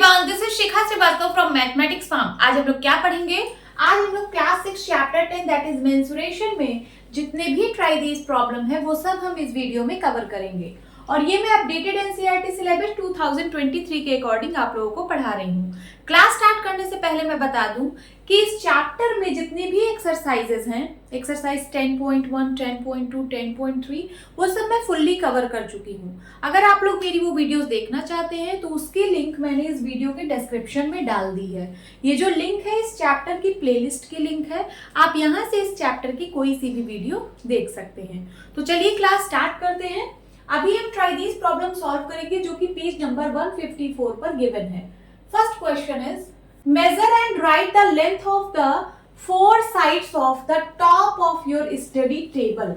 Everyone, this is Shikha Srivastava from mathematics farm. आज हम लोग क्या पढ़ेंगे? आज हम लोग class 6 chapter 10 that is mensuration में जितने भी ट्राई दिस प्रॉब्लम है वो सब हम इस वीडियो में कवर करेंगे। और ये मैं अपडेटेड एनसीईआरटी सिलेबस 2023 के अकॉर्डिंग आप लोगों को पढ़ा रही हूँ। क्लास स्टार्ट करने से पहले मैं बता दूं कि इस चैप्टर में जितनी भी एक्सरसाइजेस हैं, एक्सरसाइज 10.1, 10.2, 10.3, वो सब मैं फुल्ली कवर कर चुकी हूँ। अगर आप लोग मेरी वो वीडियोस देखना चाहते हैं तो उसकी लिंक मैंने इस वीडियो के डिस्क्रिप्शन में डाल दी है। ये जो लिंक है इस चैप्टर की प्लेलिस्ट की लिंक है, आप यहाँ से इस चैप्टर की कोई सी भी वीडियो देख सकते हैं। तो चलिए क्लास स्टार्ट करते हैं। अभी हम ट्राई दिस प्रॉब्लम सॉल्व करेंगे जो कि पेज नंबर 154 पर गिवन है। First question is measure and write the length of the four sides of the top of your study table.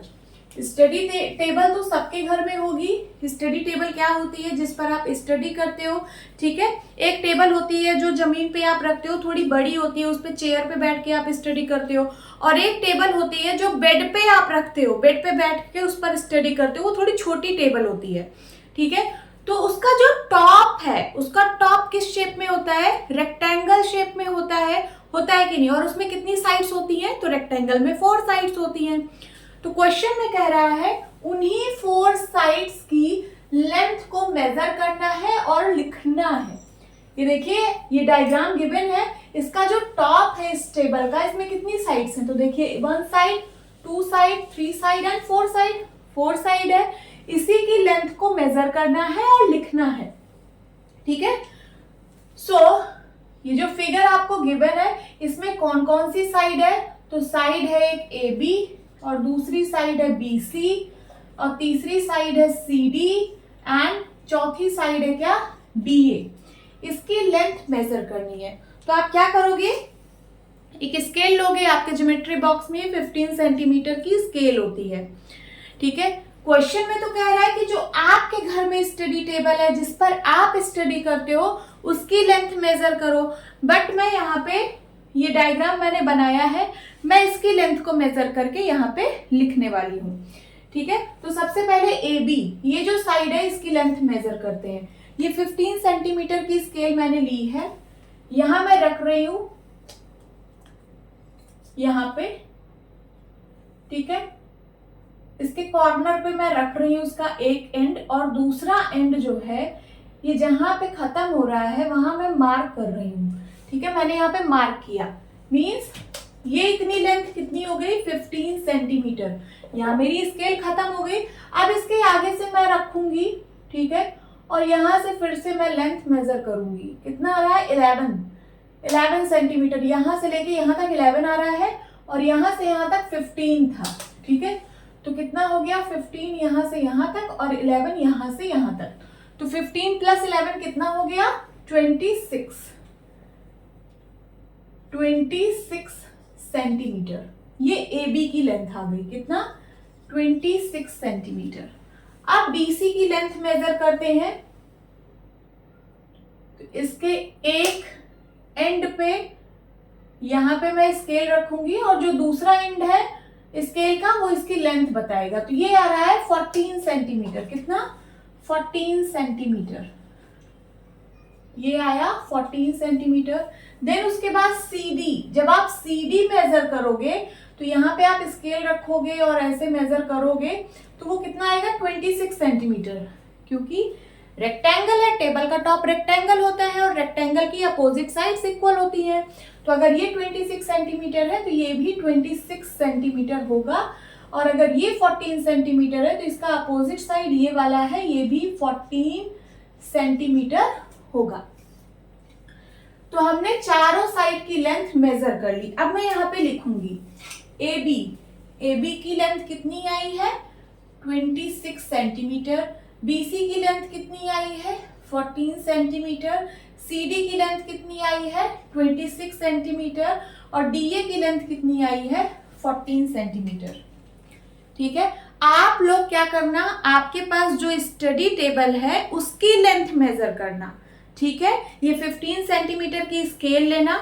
Study table तो सबके घर में होगी। स्टडी टेबल क्या होती है? जिस पर आप स्टडी करते हो, ठीक है। एक टेबल होती है जो जमीन पे आप रखते हो, थोड़ी बड़ी होती है, उस पे चेयर पे बैठ के आप स्टडी करते हो। और एक टेबल होती है जो बेड पे आप रखते हो, बेड पे बैठ के उस पर स्टडी करते हो, वो थोड़ी छोटी टेबल होती है, ठीक है। तो उसका जो टॉप है, उसका टॉप किस शेप में होता है? रेक्टेंगल शेप में होता है कि नहीं? और उसमें कितनी साइड्स होती हैं? तो रेक्टेंगल में 4 साइड्स होती हैं। तो क्वेश्चन में कह रहा है उन्हीं 4 साइड्स की लेंथ को मेजर करना है और लिखना है। ये देखिए, ये डायग्राम गिवन है। इसका जो टॉप है इस टेबल का, इसमें कितनी साइड्स हैं? तो देखिए 1 side, 2 side, 3 side and 4 side. 4 side है, इसी की लेंथ को मेजर करना है और लिखना है, ठीक है। सो ये जो फिगर आपको गिवन है इसमें कौन कौन सी साइड है? तो साइड है एक AB, और दूसरी साइड है BC, और तीसरी साइड है CD, एंड चौथी साइड है क्या? DA। इसकी लेंथ मेजर करनी है। तो आप क्या करोगे? एक स्केल लोगे, आपके ज्योमेट्री बॉक्स में 15 सेंटीमीटर की स्केल होती है, ठीक है। क्वेश्चन में तो कह रहा है कि जो आपके घर में स्टडी टेबल है, जिस पर आप स्टडी करते हो, उसकी लेंथ मेजर करो। बट मैं यहाँ पे ये डायग्राम मैंने बनाया है, मैं इसकी लेंथ को मेजर करके यहाँ पे लिखने वाली हूँ, ठीक है। तो सबसे पहले AB, ये जो साइड है इसकी लेंथ मेजर करते हैं। ये 15 सेंटीमीटर की स्केल मैंने ली है, यहां मैं रख रही हूं, यहां पे, ठीक है। इसके कॉर्नर पे मैं रख रही हूं उसका एक एंड, और दूसरा एंड जो है ये जहां पे खत्म हो रहा है वहां मैं मार्क कर रही हूं, ठीक है। मैंने यहाँ पे मार्क किया, मीन्स ये इतनी लेंथ कितनी हो गई? 15 सेंटीमीटर। यहाँ मेरी स्केल खत्म हो गई। अब इसके आगे से मैं रखूंगी, ठीक है, और यहाँ से फिर से मैं लेंथ मेजर करूंगी। कितना आ रहा है? 11 सेंटीमीटर। यहाँ से लेके यहाँ तक 11 आ रहा है, और यहाँ से यहाँ तक 15 था, ठीक है। तो कितना हो गया? 15 यहाँ से यहाँ तक, और 11 यहाँ से यहाँ तक। तो 15 प्लस 11 कितना हो गया? 26 सेंटीमीटर। ये AB की लेंथ आ गई। कितना? 26 सेंटीमीटर। अब BC की लेंथ मेजर करते हैं। तो इसके एक एंड पे यहां पे मैं स्केल रखूंगी, और जो दूसरा एंड है स्केल का वो इसकी लेंथ बताएगा। तो ये आ रहा है 14 सेंटीमीटर। कितना? 14 सेंटीमीटर। ये आया 14 सेंटीमीटर। देन उसके बाद CD, जब आप CD मेजर करोगे तो यहाँ पे आप स्केल रखोगे और ऐसे मेजर करोगे तो वो कितना आएगा? 26 सेंटीमीटर। क्योंकि रेक्टेंगल है, टेबल का टॉप रेक्टेंगल होता है, और रेक्टेंगल की अपोजिट साइड्स इक्वल होती हैं। तो अगर ये 26 सेंटीमीटर है तो ये भी 26 सेंटीमीटर होगा। और अगर ये 14 सेंटीमीटर है तो इसका अपोजिट साइड ये वाला है, ये भी 14 सेंटीमीटर होगा। तो हमने चारों साइड की लेंथ मेजर कर ली। अब मैं यहाँ पे लिखूंगी AB की लेंथ कितनी आई है? 26 सेंटीमीटर। BC की लेंथ कितनी आई है? 14 सेंटीमीटर। CD की लेंथ कितनी आई है? 26 सेंटीमीटर। और DA की लेंथ कितनी आई है? 14 सेंटीमीटर, ठीक है। आप लोग क्या करना, आपके पास जो स्टडी टेबल है उसकी लेंथ मेजर करना, ठीक है। ये 15 सेंटीमीटर की स्केल लेना,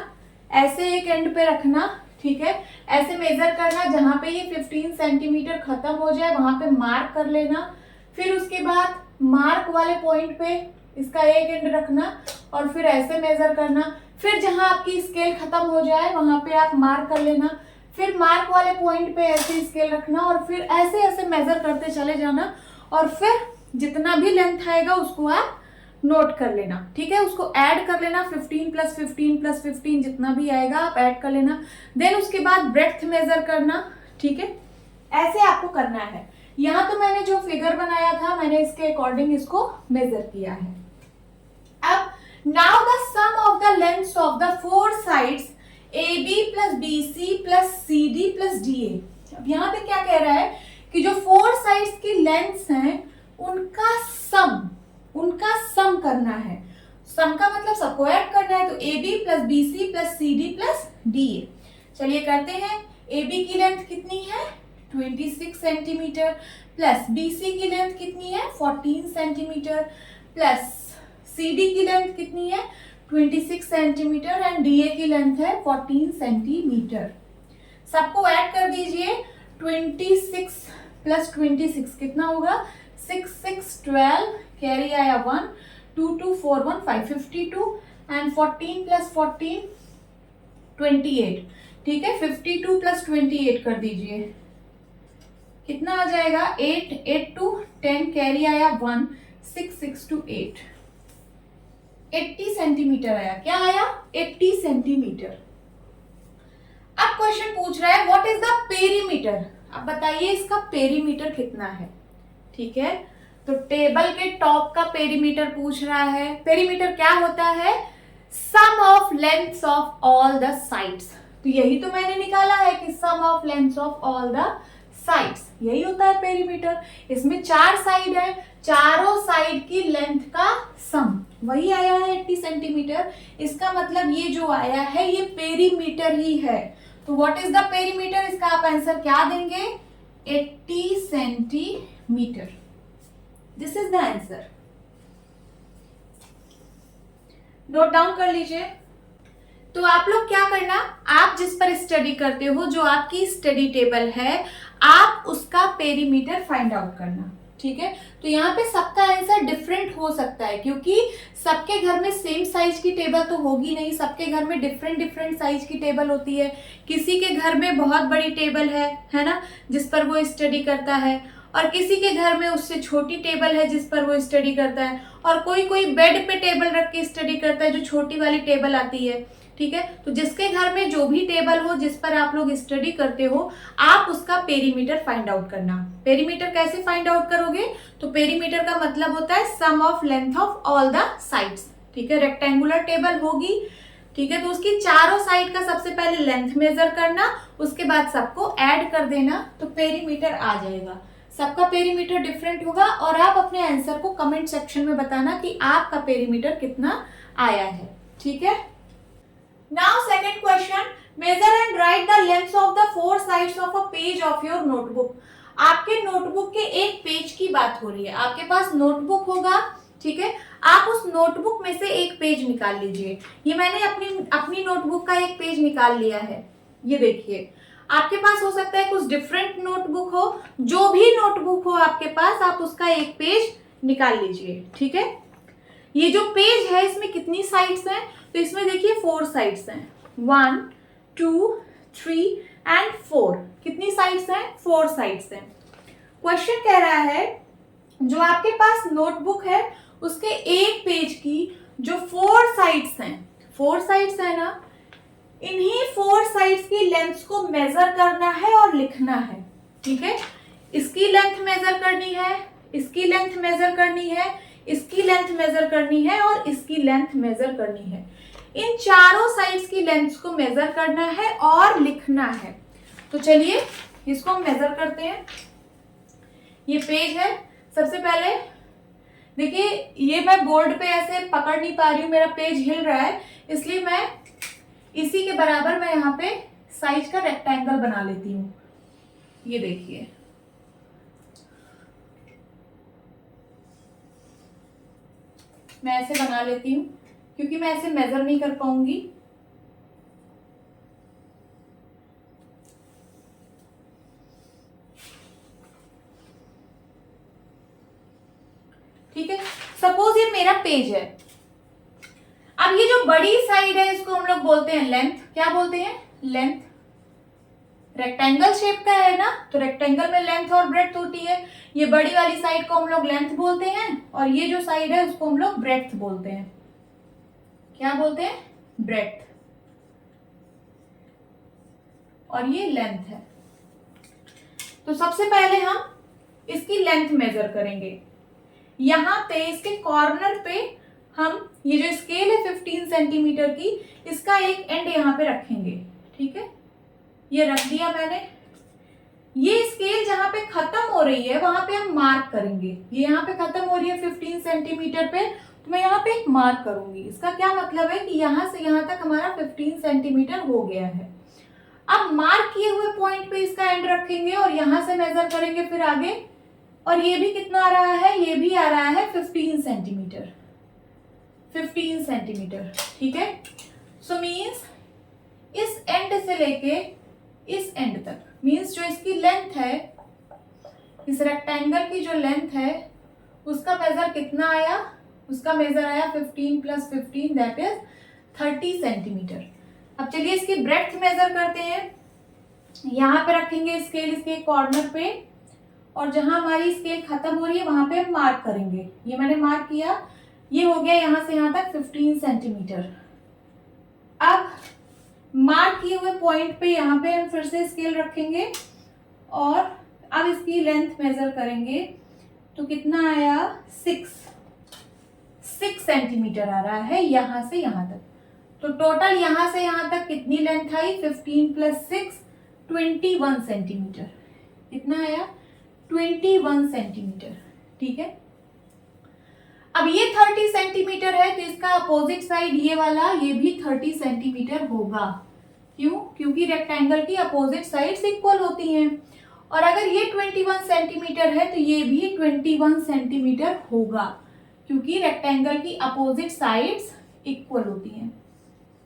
ऐसे एक एंड पे रखना, ठीक है। ऐसे मेजर करना, जहां पे ये 15 सेंटीमीटर खत्म हो जाए वहां पे मार्क कर लेना। फिर उसके बाद मार्क वाले पॉइंट पे इसका एक एंड रखना, और फिर ऐसे मेजर करना, फिर जहां आपकी स्केल खत्म हो जाए वहां पे आप मार्क कर लेना, फिर मार्क वाले पॉइंट पे ऐसे स्केल रखना और फिर ऐसे ऐसे मेजर करते चले जाना और फिर जितना भी लेंथ आएगा उसको आप नोट कर लेना, ठीक है। उसको ऐड कर लेना, 15 + 15 + 15 जितना भी आएगा आप ऐड कर लेना। देन उसके बाद ब्रेड्थ मेजर करना, ठीक है। ऐसे आपको करना है। यहाँ तो मैंने जो फिगर बनाया था मैंने इसके अकॉर्डिंग इसको मेजर किया है। अब now the sum of the lengths of the 4 sides AB + BC + CD + DA। अब यहाँ पे क्या कह रहा है कि जो 4 साइड्स की लेंथ्स हैं उनका सम करना है। सम का मतलब सबको ऐड करना है, तो AB + BC + CD + DA। चलिए करते हैं। AB की लेंथ कितनी है 26 सेंटीमीटर, प्लस BC की लेंथ कितनी है 14 सेंटीमीटर, प्लस CD की लेंथ कितनी है 26 सेंटीमीटर एंड DA की लेंथ है 14 सेंटीमीटर। सबको ऐड कर दीजिए। 26 + 26 कितना होगा 6 6 12, कैरी आया 1, 2 2 4 1 5 52 एंड 14 + 14 28, ठीक है। 52 + 28 कर दीजिए, कितना आ जाएगा 8 8 2 10, कैरी आया 1, 6 6 2 8, 80 सेंटीमीटर आया। क्या आया 80 सेंटीमीटर। अब क्वेश्चन पूछ रहा है व्हाट इज द पेरीमीटर। अब बताइए इसका पेरीमीटर कितना है, ठीक है। तो टेबल के टॉप का पेरीमीटर पूछ रहा है। पेरीमीटर क्या होता है sum of lengths of all the sides. तो यही तो मैंने निकाला है कि sum of lengths of all the sides, यही होता है पेरीमीटर। इसमें 4 साइड है, चारों साइड की लेंथ का सम वही आया है 80 सेंटीमीटर। इसका मतलब ये जो आया है ये पेरीमीटर ही है। तो व्हाट इज द पेरीमीटर, इसका आप आंसर क्या देंगे 80 centimetre. This is the answer. Note down कर लीजिए। तो आप लोग क्या करना, आप जिस पर स्टडी करते हो, जो आपकी स्टडी टेबल है, आप उसका पेरीमीटर फाइंड आउट करना, ठीक है। तो यहाँ पे सबका आंसर डिफरेंट हो सकता है क्योंकि सबके घर में सेम साइज की टेबल तो होगी नहीं, सबके घर में डिफरेंट डिफरेंट साइज की टेबल होती है। किसी के घर में बहुत बड़ी टेबल है ना, जिस पर वो स्टडी करता है, और किसी के घर में उससे छोटी टेबल है जिस पर वो स्टडी करता है, और कोई कोई बेड पे टेबल रख के स्टडी करता है जो छोटी वाली टेबल आती है, ठीक है। तो जिसके घर में जो भी टेबल हो जिस पर आप लोग स्टडी करते हो, आप उसका पेरीमीटर फाइंड आउट करना। पेरीमीटर कैसे फाइंड आउट करोगे, तो पेरीमीटर का मतलब होता है sum of length of all the sides, ठीक है। रेक्टेंगुलर टेबल होगी, ठीक है, तो उसकी चारों साइड का सबसे पहले लेंथ मेजर करना, उसके बाद सबको ऐड कर देना, तो पेरीमीटर आ जाएगा। सबका पेरीमीटर डिफरेंट होगा और आप अपने आंसर को कमेंट सेक्शन में बताना कि आपका पेरीमीटर कितना आया है, ठीक है। Now second question, measure and write the lengths of the 4 sides of a page of your notebook. आपके नोटबुक के एक पेज की बात हो रही है। आपके पास नोटबुक होगा, ठीक है। आप उस नोटबुक में से एक पेज निकाल लीजिए। ये मैंने अपनी नोटबुक का एक पेज निकाल लिया है, ये देखिए। आपके पास हो सकता है कुछ डिफरेंट नोटबुक हो, जो भी नोटबुक हो आपके पास, आप उसका एक पेज निकाल लीजिए, ठीक है। ये जो पेज है इसमें कितनी साइड्स हैं, तो इसमें देखिए 4 साइड्स हैं, 1 2 3 एंड 4। कितनी साइड्स हैं 4 साइड्स हैं। क्वेश्चन कह रहा है जो आपके पास नोटबुक है उसके एक पेज की जो 4 साइड्स हैं, 4 साइड्स है ना, इन्हीं 4 साइड्स की लेंथ को मेजर करना है और लिखना है, ठीक है। इसकी लेंथ मेजर करनी है, इसकी लेंथ मेजर करनी है, इसकी लेंथ मेजर करनी है और इसकी लेंथ मेजर करनी है। इन चारों साइड्स की लेंथ को मेजर करना है और लिखना है। तो चलिए इसको हम मेजर करते हैं। ये पेज है, सबसे पहले देखिए ये मैं बोर्ड पे ऐसे पकड़ नहीं पा रही हूँ, मेरा पेज हिल रहा है, इसलिए मैं इसी के बराबर मैं यहाँ पे साइज का रेक्टेंगल बना लेती हूँ। ये देखिए, मैं ऐसे बना लेती हूँ क्योंकि मैं ऐसे मेजर नहीं कर पाऊंगी। ठीक है, सपोज ये मेरा पेज है। जो बड़ी साइड है इसको हम लोग बोलते हैं लेंथ। क्या बोलते हैं? लेंथ। रेक्टेंगल शेप का है ना, तो रेक्टेंगल में लेंथ और ब्रेड्थ होती है। ये बड़ी वाली साइड को हम लोग लेंथ बोलते हैं और ये जो साइड है उसको हम लोग ब्रेड्थ बोलते हैं। क्या बोलते हैं? ब्रेड्थ। और ये लेंथ है। तो सबसे पहले हम इसकी लेंथ मेजर करेंगे। यहां पे इसके कॉर्नर पे हम ये जो स्केल है 15 सेंटीमीटर की, इसका एक एंड यहां पे रखेंगे। ठीक है, ये रख दिया मैंने। ये स्केल जहां पे खत्म हो रही है वहां पे हम मार्क करेंगे। ये यहाँ पे खत्म हो रही है 15 सेंटीमीटर पे, तो मैं यहाँ पे एक मार्क करूंगी। इसका क्या मतलब है कि यहां से यहां तक हमारा 15 सेंटीमीटर हो गया है। अब मार्क किए हुए पॉइंट पे इसका एंड रखेंगे और यहां से मेजर करेंगे फिर आगे। और ये भी कितना आ रहा है? ये भी आ रहा है 15 सेंटीमीटर। 15 सेंटीमीटर। ठीक है, सो मीन्स इस एंड से लेके इस एंड तक, मीन्स जो इसकी लेंथ है, इस रेक्टेंगल की जो लेंथ है उसका मेजर कितना आया? उसका मेजर आया 15 प्लस 15 दैट इज 30 सेंटीमीटर। अब चलिए इसकी ब्रेड्थ मेजर करते हैं। यहां पे रखेंगे स्केल इसके कॉर्नर पे और जहां हमारी स्केल खत्म हो रही है वहां पे हम मार्क करेंगे। ये मैंने मार्क किया, ये हो गया यहां से यहां तक 15 सेंटीमीटर। अब मार्क किए हुए पॉइंट पे यहाँ पे हम फिर से स्केल रखेंगे और अब इसकी लेंथ मेजर करेंगे तो कितना आया? 6 सेंटीमीटर आ रहा है यहां से यहां तक। तो टोटल यहां से यहां तक कितनी लेंथ आई? 15 प्लस 6 21 सेंटीमीटर। कितना आया? 21 सेंटीमीटर। ठीक है, अब ये 30 सेंटीमीटर है तो इसका अपोजिट साइड ये वाला ये भी 30 सेंटीमीटर होगा। क्यों? क्योंकि रेक्टेंगल की अपोजिट साइड्स इक्वल होती हैं। और अगर ये 21 सेंटीमीटर है तो ये भी 21 सेंटीमीटर होगा क्योंकि रेक्टेंगल की अपोजिट साइड्स इक्वल होती हैं।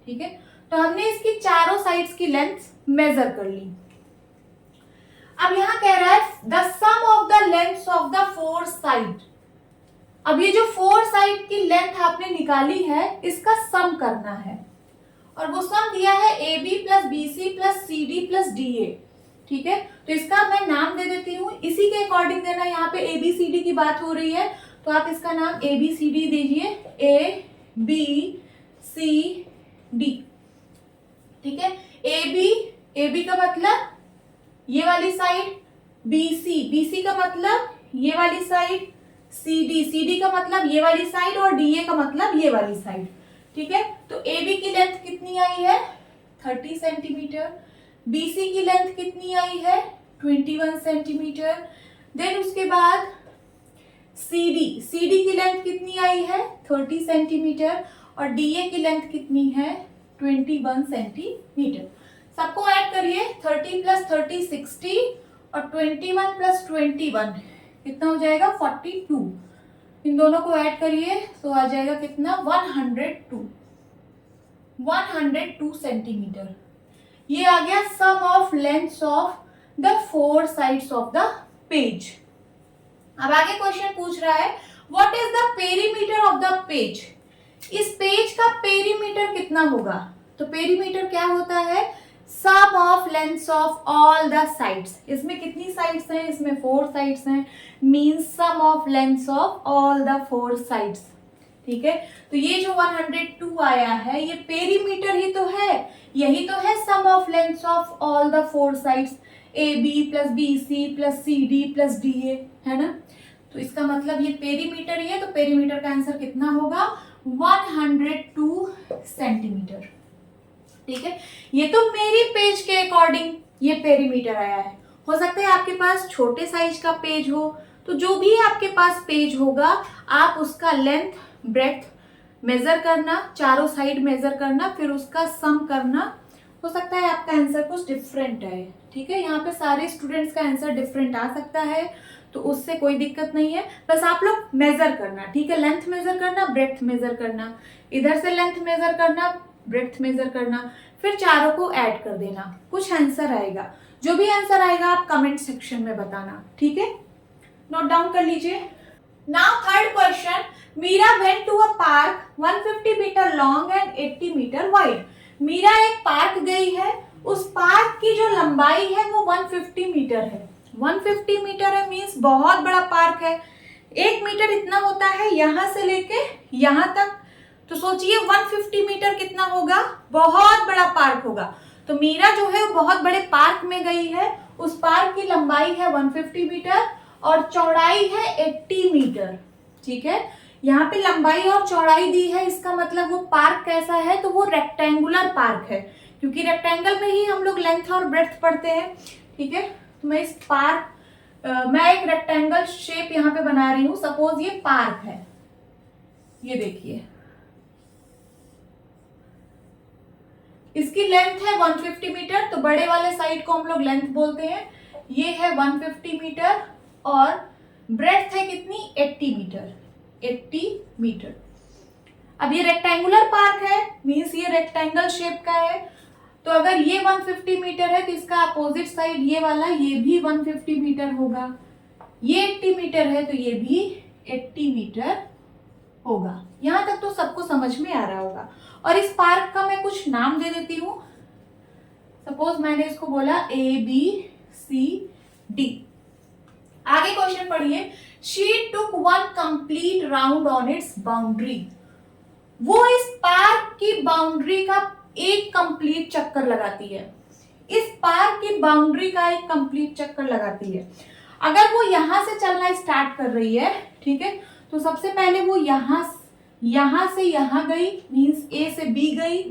ठीक है, तो हमने इसकी चारों साइड्स की लेंथ मेजर कर ली। अब यहां कह रहा है the sum of the lengths of the four side. अब ये जो फोर साइड की लेंथ आपने निकाली है इसका सम करना है और वो सम दिया है AB plus BC plus CD plus DA। ठीक है, तो इसका मैं नाम दे देती हूँ, इसी के अकॉर्डिंग देना। यहाँ पे ABCD की बात हो रही है तो आप इसका नाम ABCD दीजिए, ABCD। ठीक है, AB का मतलब ये वाली साइड, BC का मतलब ये वाली साइड, CD का मतलब ये वाली साइड और DA का मतलब ये वाली साइड। ठीक है, तो AB की लेंथ कितनी आई है? 30 सेंटीमीटर। BC की लेंथ कितनी आई है? 21 सेंटीमीटर। देन उसके बाद CD की लेंथ कितनी आई है? 30 सेंटीमीटर और DA की लेंथ कितनी है? 21 सेंटीमीटर। सबको ऐड करिए, 30 प्लस 30 60 और 21 प्लस 21 कितना हो जाएगा? 42। इन दोनों को ऐड करिए तो आ जाएगा कितना? 102 सेंटीमीटर। ये आ गया sum of lengths of the four sides of the page. अब आगे क्वेश्चन पूछ रहा है what is the perimeter of the page. इस पेज का पेरीमीटर कितना होगा? तो पेरीमीटर क्या होता है? Sum of lengths of all the sides. इसमें कितनी साइड्स हैं? इसमें 4 साइड्स हैं, means sum of lengths of all the 4 sides. ठीक है, तो ये जो 102 आया है ये पेरीमीटर ही तो है, यही तो है sum of lengths of all the 4 sides, AB plus BC plus CD plus DA, है ना। तो इसका मतलब ये पेरीमीटर ही है, तो पेरीमीटर का आंसर कितना होगा? 102 सेंटीमीटर। ठीक है, ये तो मेरी पेज के अकॉर्डिंग ये पेरीमीटर आया है। हो सकता है आपके पास छोटे साइज का पेज हो, तो जो भी आपके पास पेज होगा आप उसका लेंथ ब्रेड्थ मेजर करना, चारों साइड मेजर करना, फिर उसका सम करना। हो सकता है आपका आंसर कुछ डिफरेंट है। ठीक है, यहाँ पे सारे स्टूडेंट्स का आंसर डिफरेंट आ सकता है, तो उससे कोई दिक्कत नहीं है। बस आप लोग मेजर करना, ठीक है, लेंथ मेजर करना, ब्रेड्थ मेजर करना, इधर से लेंथ मेजर करना, ब्रेड्थ मेजर करना, फिर चारों को ऐड कर देना, कुछ आंसर आएगा। जो भी आंसर आएगा आप कमेंट सेक्शन में बताना। ठीक है, नोट डाउन कर लीजिए। Now third question, Meera went to a park 150 metre long and 80 metre wide. Meera एक पार्क गई है, उस पार्क की जो लंबाई है वो 150 मीटर है। 150 मीटर है मीन्स बहुत बड़ा पार्क है। 1 मीटर इतना होता है यहां से लेके यहां तक, तो सोचिए 150 मीटर कितना होगा, बहुत बड़ा पार्क होगा। तो मीरा जो है वो बहुत बड़े पार्क में गई है, उस पार्क की लंबाई है 150 मीटर और चौड़ाई है 80 मीटर। ठीक है, यहाँ पे लंबाई और चौड़ाई दी है, इसका मतलब वो पार्क कैसा है, तो वो रेक्टेंगुलर पार्क है, क्योंकि रेक्टेंगल में ही हम लोग लेंथ और ब्रेड्थ पढ़ते हैं। ठीक है, तो मैं इस पार्क मैं एक रेक्टेंगल शेप यहाँ पे बना रही हूं। सपोज ये पार्क है, ये देखिए इसकी लेंथ है 150 मीटर, तो बड़े वाले साइड को हम लोग लेंथ बोलते हैं। ये है 150 मीटर और ब्रेड्थ है कितनी, 80 मीटर। 80 मीटर। अब ये रेक्टेंगुलर पार्क है मींस ये रेक्टेंगल शेप का है, तो अगर ये 150 मीटर है तो इसका अपोजिट साइड ये वाला ये भी 150 मीटर होगा। ये 80 मीटर है तो ये भी 80 मीटर होगा। यहां तक तो सबको समझ में आ रहा होगा। और इस पार्क का मैं कुछ नाम दे देती हूं। सपोज मैंने इसको बोला ABCD। आगे क्वेश्चन पढ़िए। She took 1 complete round on it's boundary. वो इस पार्क की बाउंड्री का एक कंप्लीट चक्कर लगाती है। इस पार्क की बाउंड्री का एक कंप्लीट चक्कर लगाती है। अगर वो यहां से चलना स्टार्ट कर रही है, ठीक है, तो सबसे पहले वो यहां से यहां गई मींस A से B गई,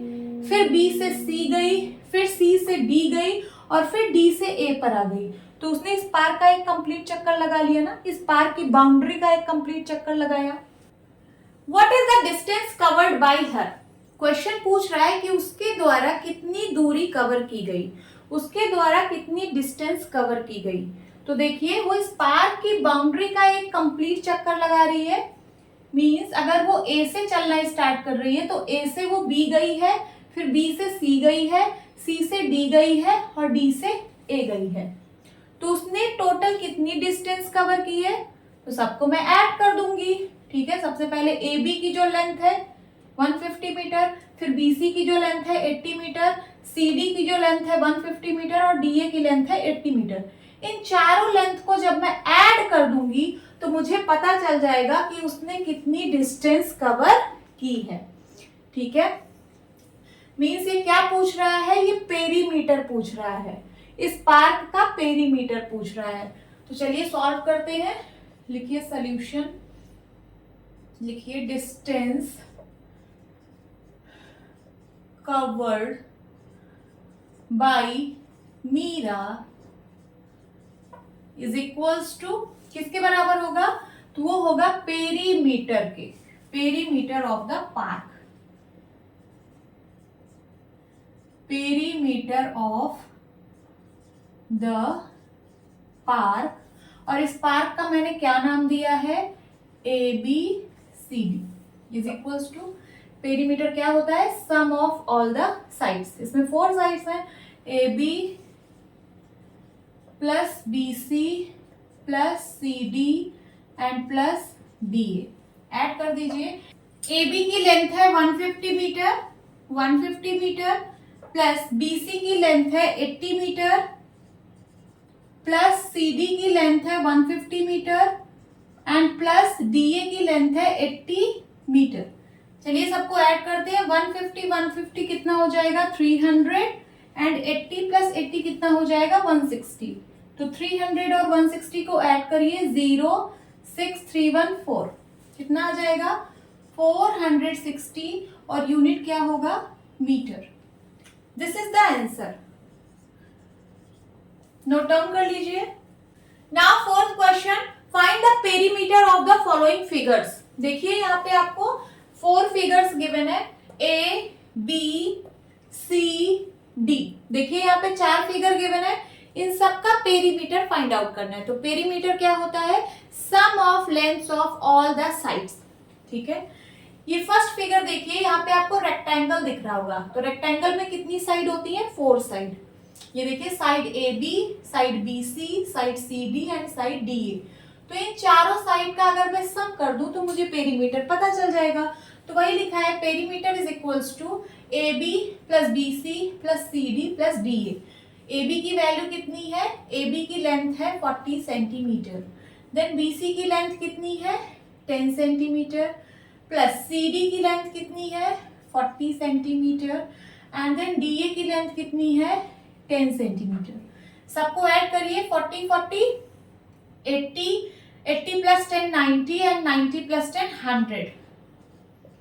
फिर B से C गई, फिर C से D गई और फिर D से A पर आ गई। तो उसने इस पार्क का एक कंप्लीट चक्कर लगा लिया ना, इस पार्क की बाउंड्री का एक कंप्लीट चक्कर लगाया। What is the distance covered by her? Question पूछ रहा है कि उसके द्वारा कितनी दूरी कवर की गई, उसके द्वारा कितनी डिस्टेंस कवर की गई। तो देखिए वो इस पार्क की बाउंड्री का एक कंप्लीट चक्कर लगा रही है। मींस अगर वो A से चलना स्टार्ट कर रही है तो A से वो B गई है, फिर B से C गई है, C से D गई है और D से A गई है। तो उसने टोटल कितनी डिस्टेंस कवर की है, तो सबको मैं ऐड कर दूंगी। ठीक है, सबसे पहले AB की जो लेंथ है 150 मीटर, फिर BC की जो लेंथ है 80 मीटर, CD की जो लेंथ है 150 मीटर और DA की लेंथ है 80 मीटर। इन चारों लेंथ को जब मैं ऐड कर दूंगी तो मुझे पता चल जाएगा कि उसने कितनी डिस्टेंस कवर की है। ठीक है, मीन्स ये क्या पूछ रहा है, ये पेरीमीटर पूछ रहा है, इस पार्क का पेरीमीटर पूछ रहा है। तो चलिए सॉल्व करते हैं। लिखिए सॉल्यूशन, लिखिए distance covered by Meera is equals to किसके बराबर होगा, तो वो होगा पेरीमीटर के, perimeter of the park, perimeter of the park. और इस पार्क का मैंने क्या नाम दिया है, ABCD is equals to perimeter क्या होता है, sum of all the sides. इसमें 4 साइड्स हैं, AB plus BC plus CD and plus DA। Add कर दीजिए। AB की लेंथ है 150 मीटर, 150 मीटर प्लस BC की लेंथ है 80 मीटर प्लस CD की लेंथ है 150 मीटर एंड प्लस DA की लेंथ है 80 मीटर। चलिए सबको ऐड करते हैं। 150 150 कितना हो जाएगा 300 एंड 80 प्लस 80 कितना हो जाएगा 160। तो 300 और 160 को ऐड करिए 06314 कितना आ जाएगा 460 और यूनिट क्या होगा metre. This is the answer. Note down कर लीजिए। Now fourth question, find the perimeter of the following figures. देखिए यहाँ पे आपको 4 फिगर्स गिवन है, A, B, C, D। देखिए यहाँ पे 4 फिगर गिवन है, इन सबका पेरीमीटर फाइंड आउट करना है। तो पेरीमीटर क्या होता है, sum of lengths of all the sides. ठीक है, ये फर्स्ट फिगर देखिए, यहाँ पे आपको रेक्टेंगल दिख रहा होगा। तो रेक्टेंगल में कितनी साइड होती है, 4 साइड। ये देखिए side AB, side BC, side CD and side DA। तो इन चारों साइड का अगर मैं सम कर दूं तो मुझे पेरीमीटर पता चल जाएगा। तो वही लिखा है, perimeter is equals to A B plus B C plus C D plus D A B की वैल्यू कितनी है, ए बी की लेंथ है 40 सेंटीमीटर, देन बी सी की लेंथ कितनी है 10 सेंटीमीटर, प्लस सी डी की लेंथ कितनी है 40 centimetre, and then D A की लेंथ कितनी है 10 सेंटीमीटर। सबको ऐड करिए, 40 40 80, 80 प्लस 10 90 एंड 90 प्लस 10 100।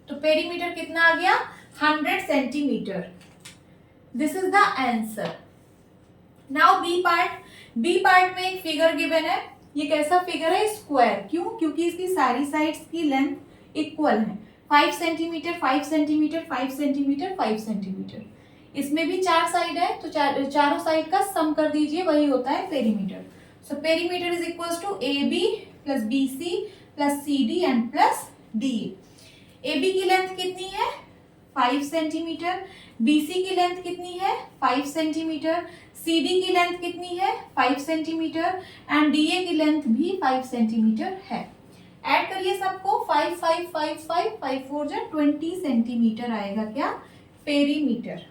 तो पेरीमीटर कितना आ गया 100 centimetre. This is the answer. Now B part. B part में एक फिगर गिवन है। ये कैसा फिगर है, स्क्वायर। क्यों, क्योंकि इसकी सारी साइड्स की लेंथ इक्वल है, 5 सेंटीमीटर 5 सेंटीमीटर 5 सेंटीमीटर 5 सेंटीमीटर। इसमें भी 4 साइड है, तो चारों साइड का सम कर दीजिए, वही होता है perimeter. So perimeter is equals to A B plus B C plus C D and plus D A B की लेंथ कितनी है 5 सेंटीमीटर, बी सी की लेंथ कितनी है 5 सेंटीमीटर, सी डी की लेंथ कितनी है 5 सेंटीमीटर एंड डी ए की लेंथ भी 5 सेंटीमीटर है। ऐड करिए सबको, 5 5 5 5 5 4 जा 20 सेंटीमीटर आएगा क्या, perimeter.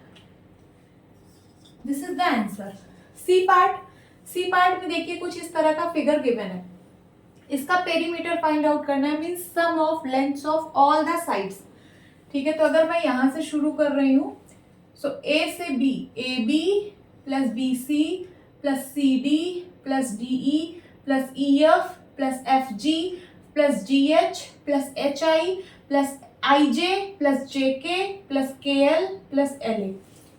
This is the answer. C part. C part में देखिए कुछ इस तरह का फिगर गिवन है। इसका पेरीमीटर फाइंड आउट करना है, means sum of lengths of all the sides. ठीक है, तो अगर मैं यहां से शुरू कर रही हूं, सो ए से B, A B plus B C plus C D plus D E plus E F plus F G plus G H plus H I plus I J plus J K plus के L plus L A,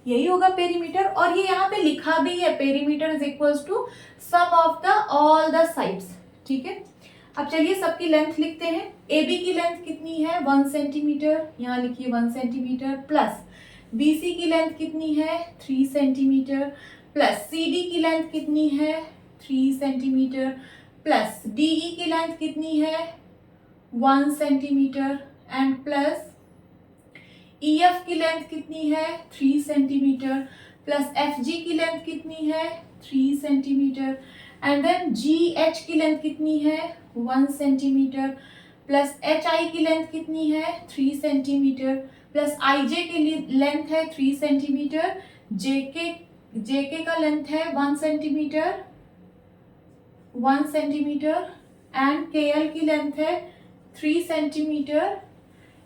यही होगा perimeter. और ये यहाँ पे लिखा भी है, perimeter is equals to sum of the all the sides. ठीक है, अब चलिए सबकी लेंथ लिखते हैं। ए बी की लेंथ कितनी है 1 सेंटीमीटर, यहाँ लिखिए 1 सेंटीमीटर, प्लस बी सी की लेंथ कितनी है 3 सेंटीमीटर, प्लस सी डी की लेंथ कितनी है 3 सेंटीमीटर, प्लस डी ई की लेंथ कितनी है 1 centimetre and plus E F की लेंथ कितनी है 3 सेंटीमीटर, प्लस एफ जी की लेंथ कितनी है 3 centimetre and then G H की लेंथ कितनी है 1 सेंटीमीटर, प्लस एच आई की लेंथ कितनी है 3 सेंटीमीटर, प्लस आई जे की लेंथ है 3 सेंटीमीटर, जे के का लेंथ है 1 सेंटीमीटर 1 सेंटीमीटर एंड के एल की लेंथ है 3 सेंटीमीटर,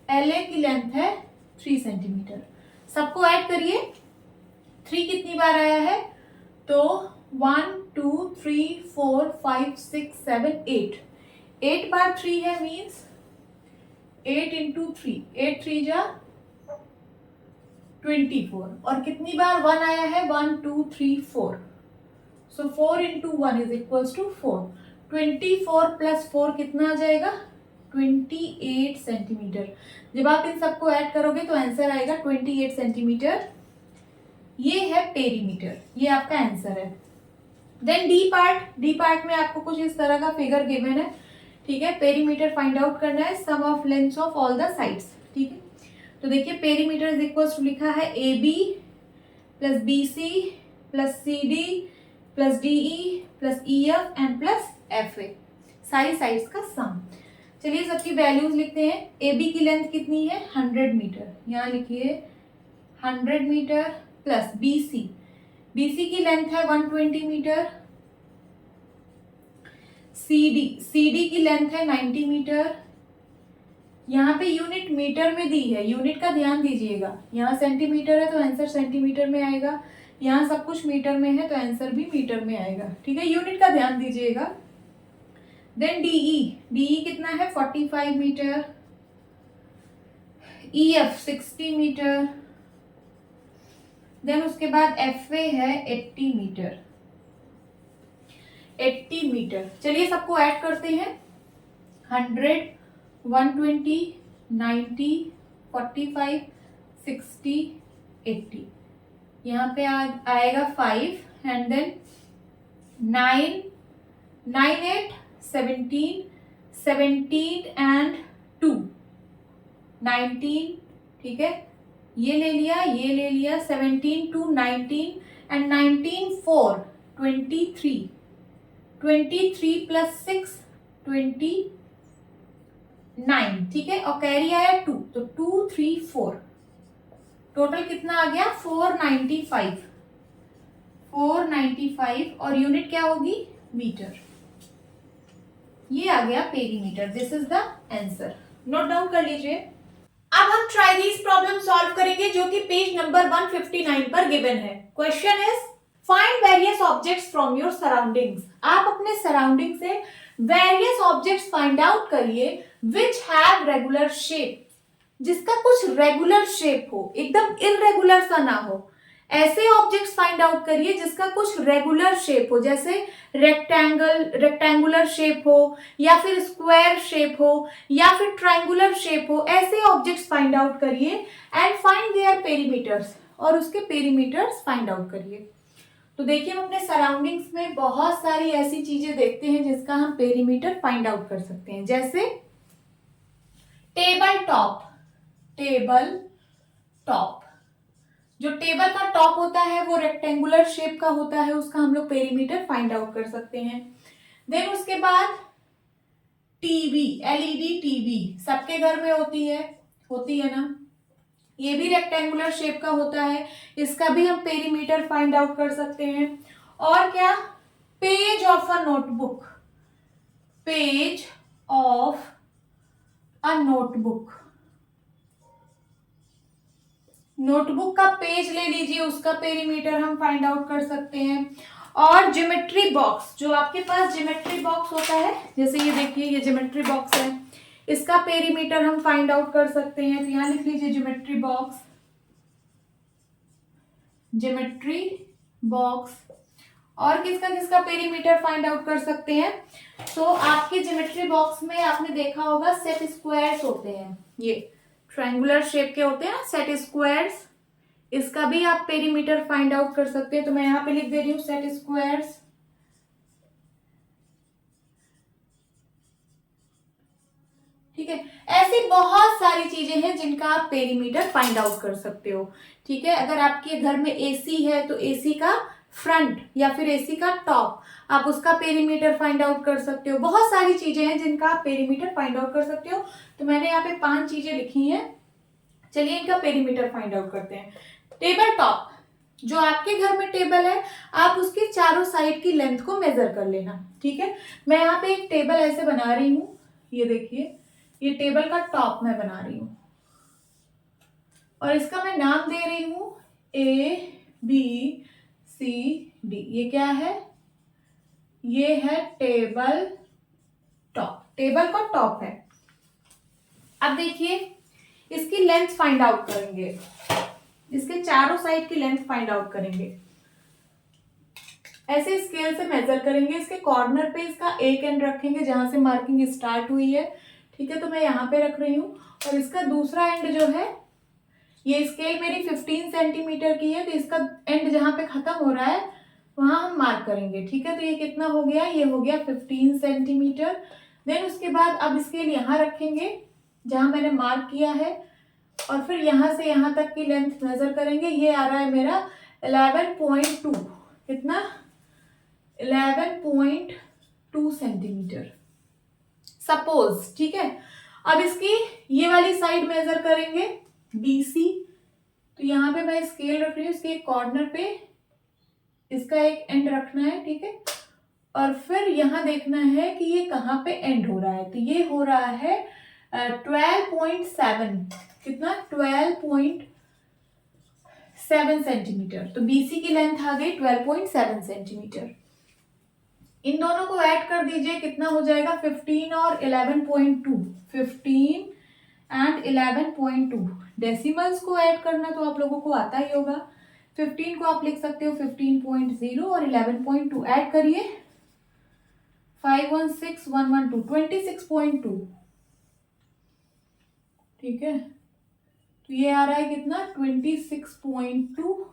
एल ए की लेंथ है 3 सेंटीमीटर। सबको ऐड करिए, 3 कितनी बार आया है, तो 1 2 3 4 5 6 7 8 बार 3 है, मीन्स 8 इंटू 3, 8 3 जा 24। और कितनी बार 1 आया है 1 2 3 4, so 4 into 1 is equals to 4। 24 plus 4 कितना आ जाएगा 28 सेंटीमीटर। जब आप इन सबको ऐड करोगे तो आंसर आएगा 28 सेंटीमीटर। ये है पेरीमीटर, ये आपका आंसर है। Then D part. D part में आपको कुछ इस तरह का फिगर गिवन है। ठीक है, पेरीमीटर फाइंड आउट करना है, sum of lengths of all the sides. ठीक है, तो देखिए पेरीमीटर इज इक्वल्स टू लिखा है A B plus B C plus C D plus D E plus E F and plus F A, सारी sides का सम। चलिए सबकी वैल्यूज लिखते हैं। ए बी की लेंथ कितनी है 100 मीटर, यहाँ लिखिए 100 मीटर, प्लस बी सी की लेंथ है 120 मीटर, सी डी की लेंथ है 90 मीटर। यहाँ पे यूनिट मीटर में दी है, यूनिट का ध्यान दीजिएगा। यहाँ सेंटीमीटर है तो आंसर सेंटीमीटर में आएगा, यहाँ सब कुछ मीटर में है तो आंसर भी मीटर में आएगा। ठीक है, यूनिट का ध्यान दीजिएगा। देन डीई कितना है 45 metre, E F 60 metre, then उसके बाद एफ ए है 80 मीटर। 80 मीटर। चलिए सबको ऐड करते हैं, 100 120 90 45 60 80, यहाँ पे आएगा 5 एंड देन 9 9 8 17 17 एंड 2 19। ठीक है, ये ले लिया 17 to 19 and 19 4 23 23 plus 6 29, ठीक है, और कैरी आया 2, तो 2 3 4, टोटल कितना आ गया 495, 495, और यूनिट क्या होगी मीटर। ये आ गया perimeter. This is the answer, note down कर लीजिए। अब हम ट्राई दिस प्रॉब्लम सॉल्व करेंगे जो कि पेज नंबर 159 पर गिवन है। Question is find various objects from your surroundings. आप अपने सराउंडिंग से वेरियस ऑब्जेक्ट्स फाइंड आउट करिए विच हैव रेगुलर शेप, जिसका कुछ रेगुलर शेप हो, एकदम इरेगुलर सा ना हो। ऐसे ऑब्जेक्ट्स फाइंड आउट करिए जिसका कुछ रेगुलर शेप हो, जैसे रेक्टेंगुलर शेप हो, या फिर स्क्वायर शेप हो, या फिर ट्रायंगुलर शेप हो। ऐसे ऑब्जेक्ट्स फाइंड आउट करिए एंड फाइंड देयर पेरीमीटर्स, और उसके पेरीमीटर्स फाइंड आउट करिए। तो देखिए हम अपने सराउंडिंग्स में बहुत सारी ऐसी चीजें देखते हैं जिसका हम पेरीमीटर फाइंड आउट कर सकते हैं, जैसे टेबल टॉप। टेबल टॉप, जो टेबल का टॉप होता है वो रेक्टेंगुलर शेप का होता है, उसका हम लोग पेरीमीटर फाइंड आउट कर सकते हैं। देन उसके बाद टीवी, एलईडी टीवी सबके घर में होती है ना, ये भी रेक्टेंगुलर शेप का होता है, इसका भी हम पेरीमीटर फाइंड आउट कर सकते हैं। और क्या, page of a notebook, page of a notebook, notebook का पेज ले लीजिए, उसका पेरीमीटर हम फाइंड आउट कर सकते हैं। और ज्योमेट्री बॉक्स, जो आपके पास ज्योमेट्री बॉक्स होता है, जैसे ये देखिए ये ज्योमेट्री बॉक्स है, इसका पेरीमीटर हम फाइंड आउट कर सकते हैं। तो यहां लिख लीजिए ज्योमेट्री बॉक्स, ज्योमेट्री बॉक्स। और किसका किसका पेरीमीटर फाइंड आउट कर सकते हैं, तो आपके ज्योमेट्री बॉक्स में आपने देखा होगा सेट स्क्वायर्स होते हैं, ये ट्रायंगुलर शेप के होते हैं ना सेट स्क्वायर्स, इसका भी आप पेरीमीटर फाइंड आउट कर सकते हैं। तो मैं यहां पे लिख दे रही हूं सेट स्क्वायर्स। ठीक है, ऐसी बहुत सारी चीजें हैं जिनका आप पेरीमीटर फाइंड आउट कर सकते हो। ठीक है, अगर आपके घर में एसी है तो एसी का फ्रंट या फिर एसी का टॉप, आप उसका पेरीमीटर फाइंड आउट कर सकते हो। बहुत सारी चीजें हैं जिनका आप पेरीमीटर फाइंड आउट कर सकते हो। तो मैंने यहाँ पे 5 चीजें लिखी हैं, चलिए इनका पेरीमीटर फाइंड आउट करते हैं। टेबल टॉप, जो आपके घर में टेबल है आप उसके चारों साइड की लेंथ को मेजर कर लेना। ठीक है, मैं यहाँ पे एक टेबल ऐसे बना रही हूँ, ये देखिए ये टेबल का टॉप मैं बना रही हूँ, और इसका मैं नाम दे रही हूँ ABCD। ये क्या है, ये है टेबल टॉप, टेबल का टॉप है। अब देखिए इसकी लेंथ फाइंड आउट करेंगे, इसके चारों साइड की लेंथ फाइंड आउट करेंगे। ऐसे स्केल से मेजर करेंगे, इसके कॉर्नर पे इसका एक एंड रखेंगे जहां से मार्किंग स्टार्ट हुई है। ठीक है, तो मैं यहाँ पे रख रही हूँ, और इसका दूसरा एंड जो है, ये स्केल मेरी 15 सेंटीमीटर की है, तो इसका एंड जहां पे खत्म हो रहा है वहां हम मार्क करेंगे। ठीक है, तो ये कितना हो गया, ये हो गया 15 सेंटीमीटर। देन उसके बाद अब स्केल यहाँ रखेंगे जहां मैंने मार्क किया है, और फिर यहां से यहां तक की लेंथ मेजर करेंगे। ये आ रहा है मेरा 11.2, कितना 11.2 सेंटीमीटर सपोज। ठीक है, अब इसकी ये वाली साइड मेजर करेंगे BC, तो यहाँ पे मैं स्केल रख रही हूँ, इसके कॉर्नर पे इसका एक एंड रखना है। ठीक है, और फिर यहाँ देखना है कि ये कहाँ पे एंड हो रहा है, तो ये हो रहा है 12.7, कितना 12.7 सेंटीमीटर। तो BC की लेंथ आ गई 12.7 सेंटीमीटर। इन दोनों को ऐड कर दीजिए, कितना हो जाएगा 15 और 11.2, 15 एंड 11.2। डेसिमल्स को ऐड करना तो आप लोगों को आता ही होगा। 15 को आप लिख सकते हो 15.0 और 11.2 ऐड करिए 516112, 26.2। ठीक है, तो ये आ रहा है कितना 26.2।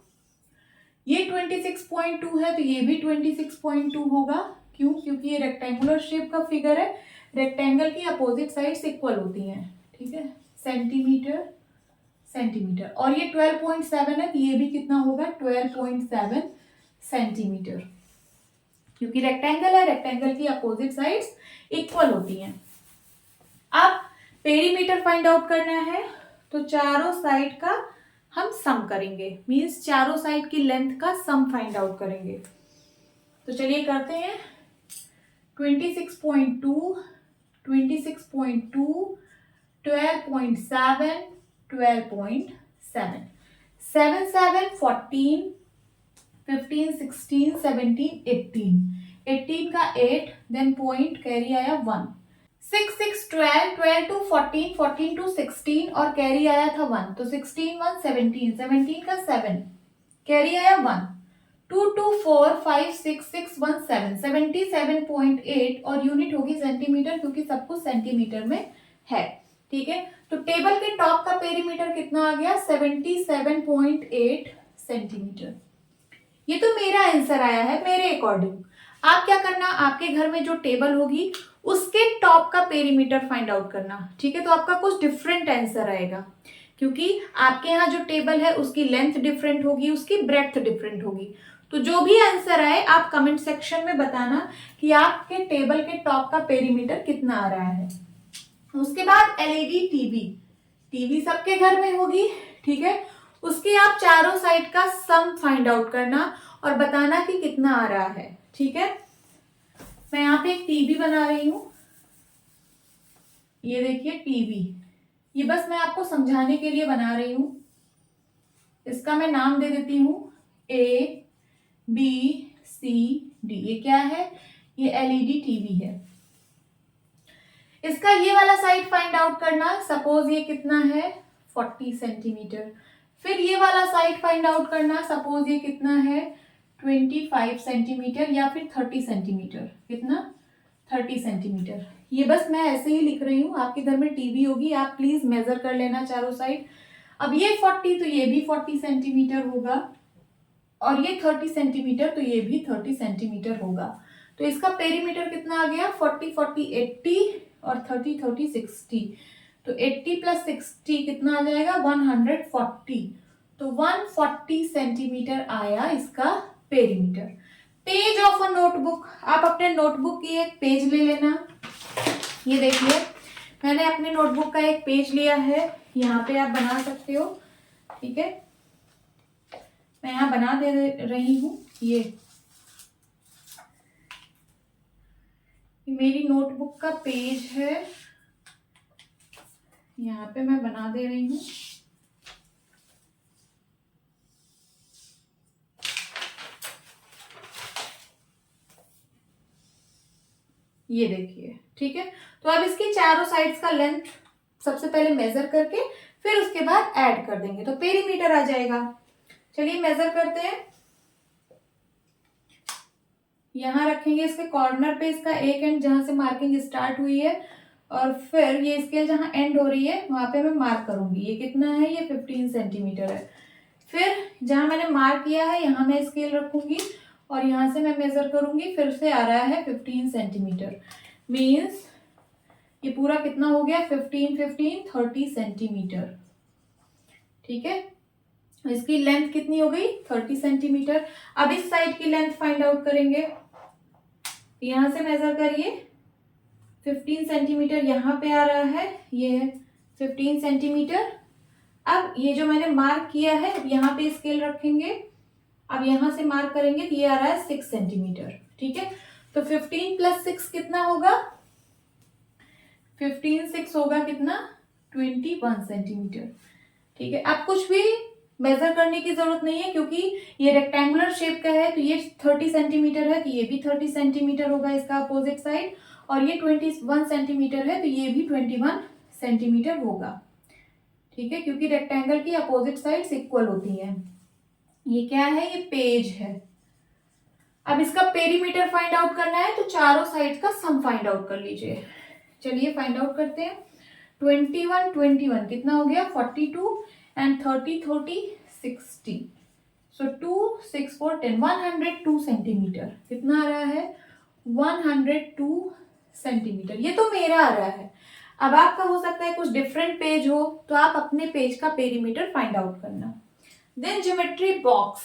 ये 26.2 है तो ये भी 26.2 होगा। क्यों, क्योंकि ये रेक्टेंगुलर शेप का फिगर है, रेक्टेंगल की अपोजिट साइड्स इक्वल होती हैं। ठीक है, सेंटीमीटर सेंटीमीटर, और ये 12.7 है तो ये भी कितना होगा 12.7 सेंटीमीटर। क्योंकि रेक्टेंगल है, रेक्टेंगल की अपोजिट साइड्स इक्वल होती हैं। अब पेरीमीटर फाइंड आउट करना है तो चारों साइड का हम सम करेंगे, मींस चारों साइड की लेंथ का सम फाइंड आउट करेंगे। तो चलिए करते हैं। 26.2, 26.2, 12.7, 12.7, 7, 7, 14, 15, 16, 17, 18, 18 का 8, देन पॉइंट कैरी आया 1, 6, 6, 12, 12 टू 14, 14 टू 16 और कैरी आया था 1, तो 16, 1, 17, 17 का 7, कैरी आया 1, 2, 2, 4, 5, 6, 6, 1, 7, 77.8 और यूनिट होगी सेंटीमीटर क्योंकि सब कुछ सेंटीमीटर में है। ठीक है, तो टेबल के टॉप का पेरीमीटर कितना आ गया? 77.8 सेंटीमीटर। ये तो मेरा आंसर आया है मेरे अकॉर्डिंग। आप क्या करना, आपके घर में जो टेबल होगी उसके टॉप का पेरीमीटर फाइंड आउट करना। ठीक है, तो आपका कुछ डिफरेंट आंसर आएगा क्योंकि आपके यहाँ जो टेबल है उसकी लेंथ डिफरेंट होगी, उसकी ब्रेड्थ डिफरेंट होगी। तो जो भी आंसर आए आप कमेंट सेक्शन में बताना कि आपके टेबल के टॉप का पेरीमीटर कितना आ रहा है। उसके बाद एलईडी टीवी, टीवी सबके घर में होगी। ठीक है, उसके आप चारों साइड का सम फाइंड आउट करना और बताना कि कितना आ रहा है। ठीक है, मैं यहाँ पे एक टीवी बना रही हूं, ये देखिए टीवी, ये बस मैं आपको समझाने के लिए बना रही हूं। इसका मैं नाम दे देती हूं ए बी सी डी। ये क्या है? ये एलईडी टीवी है। इसका ये वाला साइड फाइंड आउट करना, सपोज ये कितना है 40 सेंटीमीटर। फिर ये वाला साइड फाइंड आउट करना, सपोज ये कितना है 25 सेंटीमीटर या फिर 30 सेंटीमीटर। कितना? 30 सेंटीमीटर। ये बस मैं ऐसे ही लिख रही हूँ, आपके घर में टीवी होगी, आप प्लीज मेजर कर लेना चारों साइड। अब ये 40 तो ये भी 40 सेंटीमीटर होगा और ये 30 सेंटीमीटर तो ये भी 30 सेंटीमीटर होगा। तो इसका पेरीमीटर कितना आ गया? 40, 40, 80 और 30, 30, 60। तो 80 प्लस 60 कितना आ जाएगा? 140। तो 140 सेंटीमीटर आया इसका perimeter. Page of a notebook, आप अपने नोटबुक की एक पेज ले लेना। ये देखिए मैंने अपने नोटबुक का एक पेज लिया है, यहाँ पे आप बना सकते हो। ठीक है, मैं यहाँ बना दे रही हूँ। ये मेरी नोटबुक का पेज है, यहाँ पे मैं बना दे रही हूँ। ये देखिए। ठीक है, तो अब इसकी चारों साइड्स का लेंथ सबसे पहले मेजर करके फिर उसके बाद ऐड कर देंगे तो पेरीमीटर आ जाएगा। चलिए मेजर करते हैं। यहाँ रखेंगे इसके कॉर्नर पे इसका एक एंड जहां से मार्किंग स्टार्ट हुई है और फिर ये स्केल जहां एंड हो रही है वहां पे मैं मार्क करूंगी। ये कितना है? ये 15 सेंटीमीटर है। फिर जहां मैंने मार्क किया है यहाँ मैं स्केल रखूंगी और यहाँ से मैं मेजर करूंगी, फिर से आ रहा है 15 सेंटीमीटर। मीन्स ये पूरा कितना हो गया? 15, 15, 30 सेंटीमीटर। ठीक है, इसकी लेंथ कितनी हो गई? 30 सेंटीमीटर। अब इस साइड की लेंथ फाइंड आउट करेंगे। यहां से मेजर करिए, 15 सेंटीमीटर यहाँ पे आ रहा है, ये है 15 सेंटीमीटर। अब ये जो मैंने मार्क किया है यहाँ पे स्केल रखेंगे, अब यहाँ से मार्क करेंगे तो ये आ रहा है 6 सेंटीमीटर। ठीक है, तो 15 प्लस 6 कितना होगा? 15, 6 होगा कितना? 21 सेंटीमीटर। ठीक है, अब कुछ भी मेजर करने की जरूरत नहीं है क्योंकि ये रेक्टेंगुलर शेप का है, तो ये 30 सेंटीमीटर है तो ये भी 30 सेंटीमीटर होगा इसका अपोजिट साइड, और ये 21 सेंटीमीटर है तो ये भी 21 सेंटीमीटर होगा। ठीक है, क्योंकि रेक्टेंगल की अपोजिट साइड्स इक्वल होती हैं। ये क्या है? ये पेज है। अब इसका पेरीमीटर फाइंड आउट करना है तो चारों साइड का सम फाइंड आउट कर लीजिए। चलिए फाइंड आउट करते हैं। 21, 21 कितना हो गया? 42 एंड 30, 30, 60। So 2, 6, 4, 10, 102 centimetre. कितना आ रहा है? 102 सेंटीमीटर। ये तो मेरा आ रहा है। अब आपका हो सकता है कुछ डिफरेंट पेज हो तो आप अपने पेज का पेरीमीटर फाइंड आउट करना। देन ज्योमेट्री बॉक्स,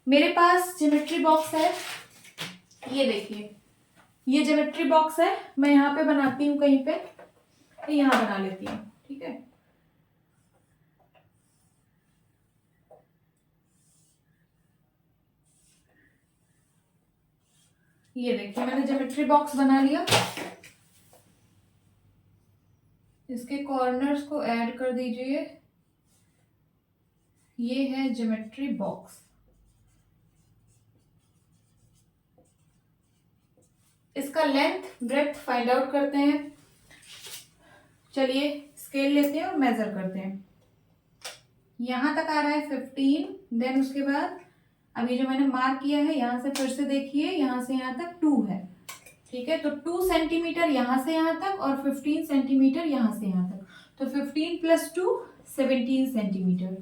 मेरे पास ज्योमेट्री बॉक्स है। ये देखिए, ये ज्योमेट्री बॉक्स है, मैं यहाँ पे बनाती हूँ कहीं पे, यहाँ बना लेती हूँ, ठीक है। ये देखिए मैंने ज्योमेट्री बॉक्स बना लिया, इसके कॉर्नर्स को ऐड कर दीजिए। ये है ज्योमेट्री बॉक्स। इसका लेंथ ब्रेड्थ फाइंड आउट करते हैं। चलिए स्केल लेते हैं और मेजर करते हैं। यहां तक आ रहा है 15, देन उसके बाद अभी जो मैंने मार्क किया है यहां से फिर से देखिए, यहां से यहां तक 2 है, ठीक है। तो 2 सेंटीमीटर यहां से यहां तक और 15 सेंटीमीटर यहां से यहां तक, तो 15 + 2 17 सेंटीमीटर।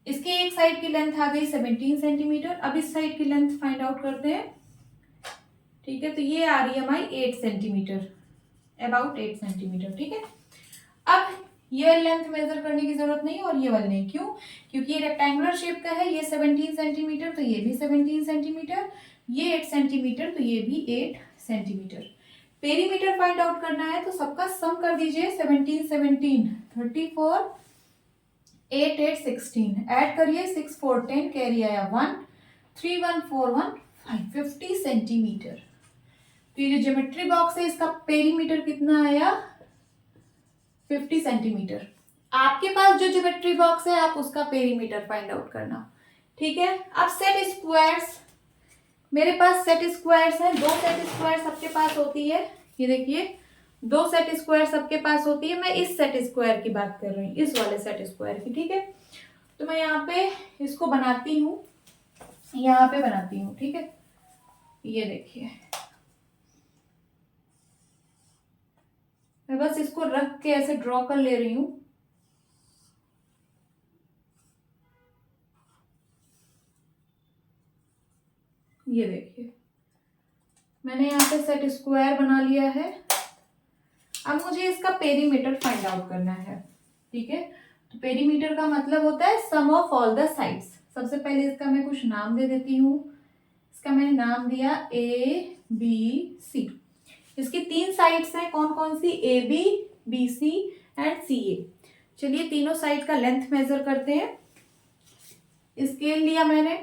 इसके एक साइड की लेंथ आ गई 17 सेंटीमीटर। अब इस साइड की लेंथ फाइंड आउट करते हैं, ठीक है। तो ये आ रही है हमारी 8 सेंटीमीटर, अबाउट 8 सेंटीमीटर, ठीक है। अब ये लेंथ मेजर करने की जरूरत नहीं और ये वाली नहीं, क्यों? क्योंकि ये रेक्टेंगुलर शेप का है, ये 17 सेंटीमीटर तो ये भी 17 सेंटीमीटर, ये 8 सेंटीमीटर तो ये भी 8 सेंटीमीटर। पेरीमीटर फाइंड आउट करना है तो सबका सम कर दीजिए, 17 17 34, 8 8 16, ऐड करिए, 6 4 10, कैरी आया 1, 3 1 4 1 5, 50 सेंटीमीटर। तो ये जो ज्योमेट्री बॉक्स है इसका पेरीमीटर कितना आया? 50 सेंटीमीटर। आपके पास जो ज्योमेट्री बॉक्स है आप उसका पेरीमीटर फाइंड आउट करना, ठीक है। अब सेट स्क्वायर्स, मेरे पास सेट स्क्वायर्स है, 2 सेट स्क्वायर सबके पास होती है। ये देखिए 2 सेट स्क्वायर सबके पास होती है। मैं इस सेट स्क्वायर की बात कर रही हूँ, इस वाले सेट स्क्वायर की, ठीक है। तो मैं यहाँ पे इसको बनाती हूँ, यहाँ पे बनाती हूँ, ठीक है। ये देखिए मैं बस इसको रख के ऐसे ड्रॉ कर ले रही हूँ। ये देखिए मैंने यहाँ पे सेट स्क्वायर बना लिया है। अब मुझे इसका पेरीमीटर फाइंड आउट करना है, ठीक है। तो पेरीमीटर का मतलब होता है sum of all the sides. सबसे पहले इसका मैं कुछ नाम दे देती हूँ। इसका मैंने नाम दिया ABC। इसकी 3 साइड्स हैं, कौन कौन सी? AB, BC and CA। चलिए तीनों साइड का लेंथ मेजर करते हैं। स्केल लिया मैंने,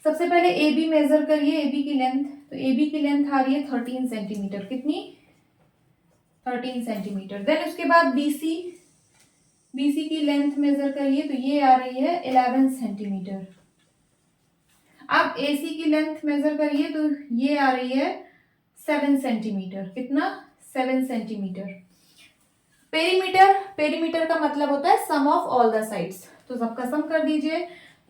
सबसे पहले AB मेजर करिए, AB की लेंथ। तो AB की लेंथ आ रही है 13 सेंटीमीटर। कितनी? 13 सेंटीमीटर। देन उसके बाद BC की लेंथ मेजर करिए, तो ये आ रही है 11 सेंटीमीटर। अब AC की लेंथ मेजर करिए, तो ये आ रही है 7 सेंटीमीटर। कितना? 7 सेंटीमीटर। पेरीमीटर का मतलब होता है sum of all the sides. तो सबका सम कर दीजिए,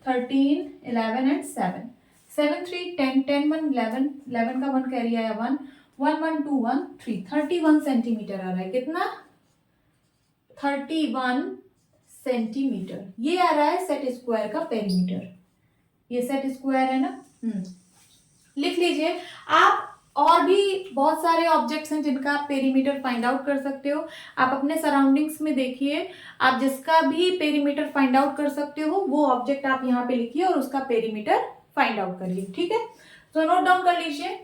13 11 एंड 7, 7 3 10 10 1 11, 11 का 1 कैरी आया 1, 1 1 2 1 3, 31 सेंटीमीटर आ रहा है। कितना? 31 सेंटीमीटर। ये आ रहा है सेट स्क्वायर का पेरीमीटर। ये सेट स्क्वायर है ना। लिख लीजिए। आप और भी बहुत सारे ऑब्जेक्ट्स हैं जिनका आप पेरीमीटर फाइंड आउट कर सकते हो। आप अपने सराउंडिंग्स में देखिए, आप जिसका भी पेरीमीटर फाइंड आउट कर सकते हो वो ऑब्जेक्ट आप यहाँ पे लिखिए और उसका पेरीमीटर फाइंड आउट करिए, ठीक है। तो नोट डाउन कर लीजिए।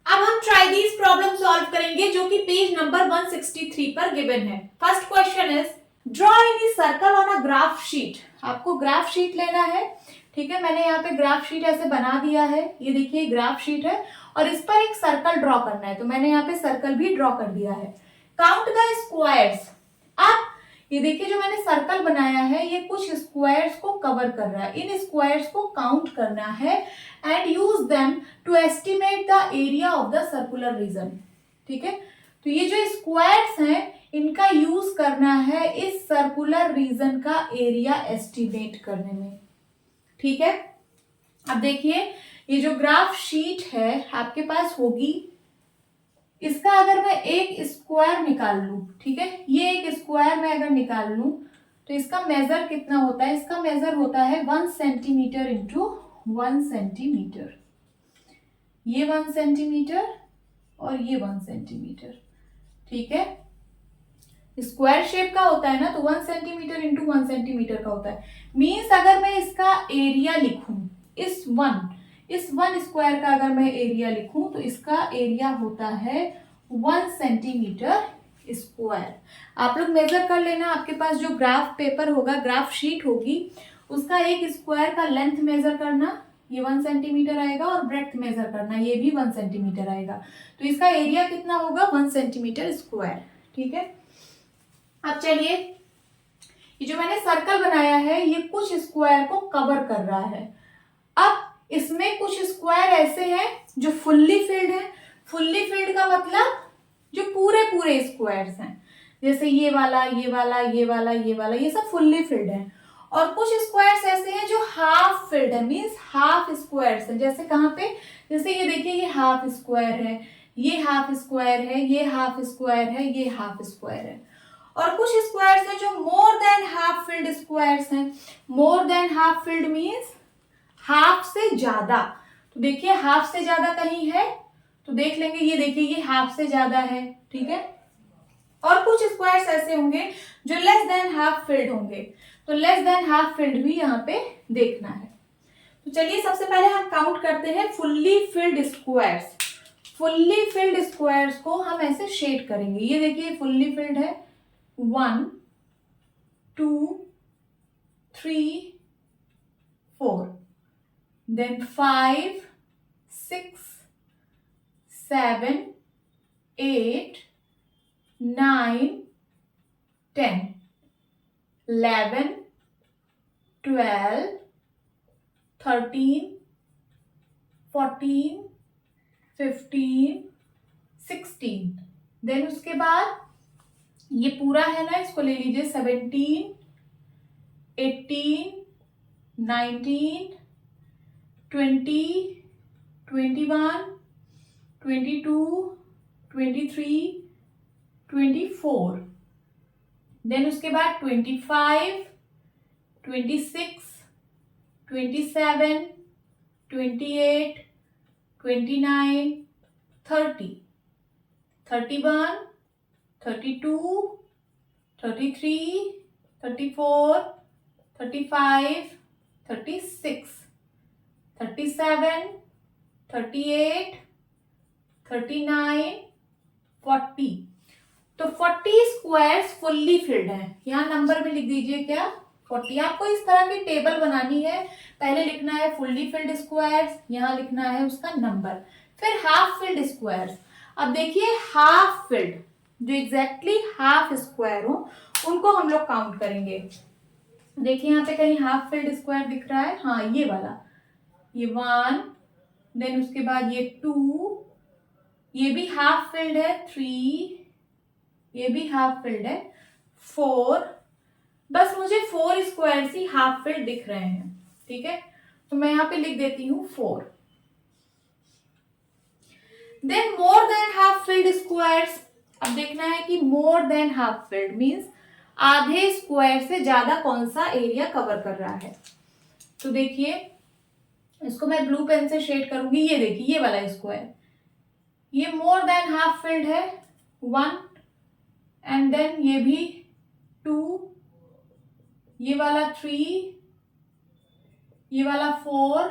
अब हम ट्राई दीज प्रॉब्लम सॉल्व करेंगे जो कि पेज नंबर 163 पर गिवन है। First question is draw any circle on a graph sheet. आपको ग्राफ शीट लेना है, ठीक है। मैंने यहाँ पे ग्राफ शीट ऐसे बना दिया है। ये देखिए ग्राफ शीट है और इस पर एक सर्कल ड्रॉ करना है, तो मैंने यहाँ पे सर्कल भी ड्रॉ कर दिया है। Count the squares. अब ये देखिए जो मैंने सर्कल बनाया है ये कुछ स्क्वायर्स को कवर कर रहा है। इन स्क्वायर्स को काउंट करना है and use them to estimate the area of the circular region, ठीक है। तो ये जो स्क्वायर्स हैं इनका यूज करना है इस सर्कुलर रीजन का एरिया एस्टिमेट करने में, ठीक है। अब देखिए ये जो ग्राफ शीट है आपके पास होगी, इसका अगर मैं एक स्क्वायर निकाल लूं, ठीक है, ये एक स्क्वायर मैं अगर निकाल लूं तो इसका मेजर कितना होता है? इसका मेजर होता है 1 सेंटीमीटर इंटू 1 सेंटीमीटर। ये 1 सेंटीमीटर और ये 1 सेंटीमीटर, ठीक है। स्क्वायर शेप का होता है ना, तो 1 सेंटीमीटर इंटू 1 सेंटीमीटर का होता है। मीन्स अगर मैं इसका एरिया लिखूं, इस 1 इस 1 स्क्वायर का अगर मैं एरिया लिखूं तो इसका एरिया होता है 1 सेंटीमीटर स्क्वायर। आप लोग मेजर कर लेना, आपके पास जो ग्राफ पेपर होगा, ग्राफ शीट होगी, उसका एक स्क्वायर का लेंथ मेजर करना, ये 1 सेंटीमीटर आएगा, और ब्रेड्थ मेजर करना, ये भी 1 सेंटीमीटर आएगा। तो इसका एरिया कितना होगा? 1 सेंटीमीटर स्क्वायर। ठीक है, अब चलिए, ये जो मैंने सर्कल बनाया है ये कुछ स्क्वायर को कवर कर रहा है। अब इसमें कुछ स्क्वायर ऐसे हैं जो फुल्ली फिल्ड है। फुल्ली फिल्ड का मतलब जो पूरे पूरे स्क्वायर्स हैं, जैसे ये वाला, ये वाला, ये वाला, ये वाला, ये सब फुल्ली फिल्ड है। और कुछ स्क्वायर्स ऐसे हैं जो हाफ फिल्ड है, मींस हाफ स्क्वायर्स है। जैसे कहाँ पे? जैसे ये देखिए, ये हाफ स्क्वायर है, ये हाफ स्क्वायर है, ये हाफ स्क्वायर है, ये हाफ स्क्वायर है। और कुछ स्क्वायर्स हैं जो more than half filled squares हैं। More than half filled means half से ज्यादा। तो देखिए, हाफ से ज्यादा कहीं है तो देख लेंगे, ये देखिए, ये हाफ से ज्यादा है। ठीक है, और कुछ स्क्वायर्स ऐसे होंगे जो लेस देन हाफ फिल्ड होंगे, तो लेस देन हाफ फिल्ड भी यहाँ पे देखना है। तो चलिए, सबसे पहले हम काउंट करते हैं fully filled squares. Fully filled squares को हम ऐसे शेड करेंगे। ये देखिए, फुल्ली फिल्ड है, 1 2 3 4, then 5 6 7 8 9 10 11 12 13 14 15 16, देन उसके बाद ये पूरा है ना, इसको ले लीजिए 17 18 19 20 21 22 23 24, देन उसके बाद 25 26 27 28 29 30 31 32 33 34 35 36 37 38 39 40। तो 40 स्क्वायर्स फुल्ली फिल्ड हैं। यहाँ नंबर में लिख दीजिए क्या? 40। आपको इस तरह की टेबल बनानी है। पहले लिखना है फुल्ली फिल्ड स्क्वायर्स, यहाँ लिखना है उसका नंबर, फिर हाफ फिल्ड स्क्वायर्स। अब देखिए, हाफ फिल्ड जो एग्जैक्टली हाफ स्क्वायर हो उनको हम लोग काउंट करेंगे। देखिए, यहाँ पे कहीं हाफ फिल्ड स्क्वायर दिख रहा है? हाँ, ये वाला, ये 1, देन उसके बाद ये 2, ये भी हाफ फिल्ड है, 3, ये भी हाफ फिल्ड है, 4। बस मुझे 4 स्क्वायर्स ही हाफ फिल्ड दिख रहे हैं। ठीक है, तो मैं यहाँ पे लिख देती हूँ 4। Then more than half filled squares. अब देखना है कि more than half filled means आधे स्क्वायर से ज्यादा कौन सा एरिया कवर कर रहा है। तो देखिए, इसको मैं ब्लू पेन से शेड करूंगी। ये देखिए, ये वाला स्क्वायर, ये मोर देन हाफ फिल्ड है, 1, एंड देन ये भी 2, ये वाला 3, ये वाला 4,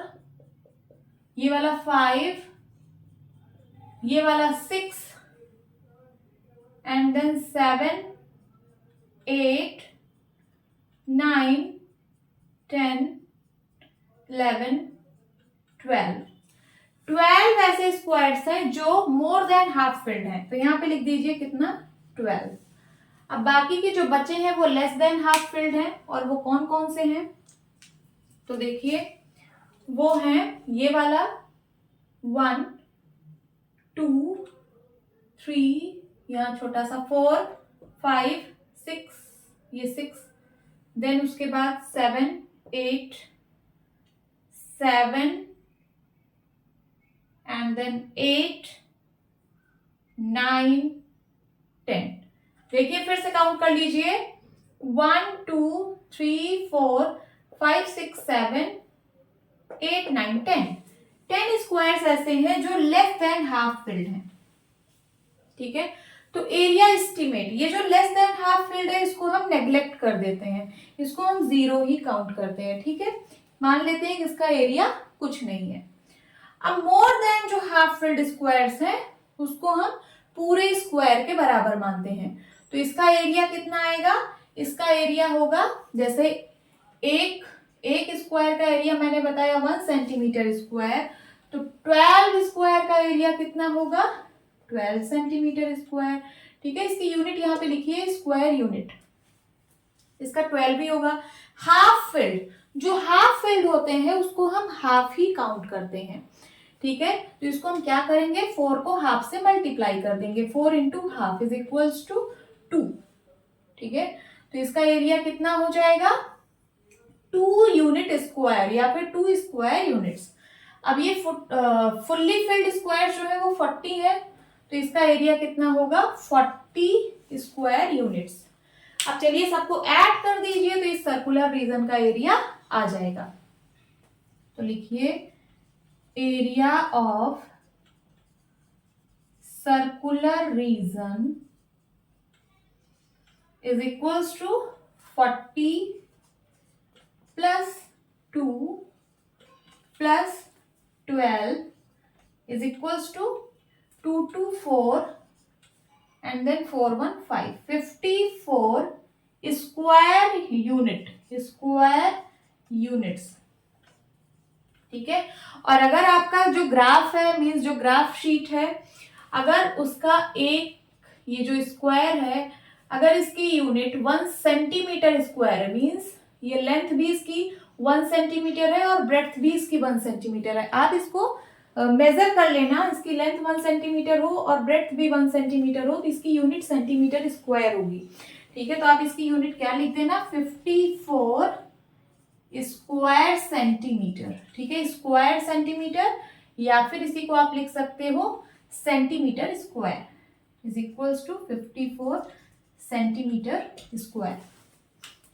ये वाला 5, ये वाला 6, एंड देन 7 8 9 10 11 12 ऐसे स्क्वायर्स हैं जो मोर देन हाफ फिल्ड हैं। तो यहाँ पे लिख दीजिए कितना? 12। अब बाकी के जो बचे हैं वो लेस देन हाफ फिल्ड हैं, और वो कौन कौन से हैं? तो देखिए, वो हैं ये वाला 1 2 3, यहाँ छोटा सा 4 5 6, ये 6, देन उसके बाद 7 8 7, and then 8 9 10। देखिए, फिर से काउंट कर लीजिए, 1 2 3 4 5 6 7 8 9 10। 10 स्क्वायर्स ऐसे हैं जो लेस देन हाफ फिल्ड हैं। ठीक है, तो एरिया एस्टिमेट, ये जो लेस देन हाफ फिल्ड है इसको हम नेग्लेक्ट कर देते हैं, इसको हम 0 ही काउंट करते हैं। ठीक है, मान लेते हैं कि इसका एरिया कुछ नहीं है। अब मोर देन जो हाफ फिल्ड स्क्वायर्स हैं उसको हम पूरे स्क्वायर के बराबर मानते हैं। तो इसका एरिया कितना आएगा, इसका एरिया होगा जैसे एक स्क्वायर का एरिया मैंने बताया 1 सेंटीमीटर स्क्वायर, तो 12 स्क्वायर का एरिया कितना होगा 12 सेंटीमीटर स्क्वायर। ठीक है, इसकी यूनिट यहाँ पे लिखिए स्क्वायर यूनिट, इसका 12 ही होगा। हाफ फिल्ड, जो हाफ फिल्ड होते हैं उसको हम हाफ ही काउंट करते हैं। ठीक है, तो इसको हम क्या करेंगे 4 को हाफ से मल्टीप्लाई कर देंगे, 4 into half is equals to 2। ठीक है, तो इसका एरिया कितना हो जाएगा 2 यूनिट स्क्वायर या फिर 2 स्क्वायर यूनिट्स। अब ये फुल्ली फिल्ड स्क्वायर जो है वो 40 है, तो इसका एरिया कितना होगा 40 स्क्वायर यूनिट्स। अब चलिए सबको ऐड कर दीजिए तो इस सर्कुलर रीजन का एरिया आ जाएगा। तो लिखिए area of circular region is equals to 40 plus 2 plus 12 is equals to 2 to 4 and then 4 1 5 54 square units। ठीक है, और अगर आपका जो ग्राफ है मीन्स जो ग्राफ शीट है, अगर उसका एक ये जो स्क्वायर है अगर इसकी यूनिट 1 सेंटीमीटर स्क्वायर है मीन्स ये लेंथ भी इसकी 1 सेंटीमीटर है और ब्रेड्थ भी इसकी 1 सेंटीमीटर है। आप इसको मेजर कर लेना, इसकी लेंथ 1 सेंटीमीटर हो और ब्रेड्थ भी 1 सेंटीमीटर हो तो इसकी यूनिट सेंटीमीटर स्क्वायर होगी। ठीक है, तो आप इसकी यूनिट क्या लिख देना 54 स्क्वायर सेंटीमीटर। ठीक है, स्क्वायर सेंटीमीटर या फिर इसी को आप लिख सकते हो centimetre square is equals to 54 centimetre square.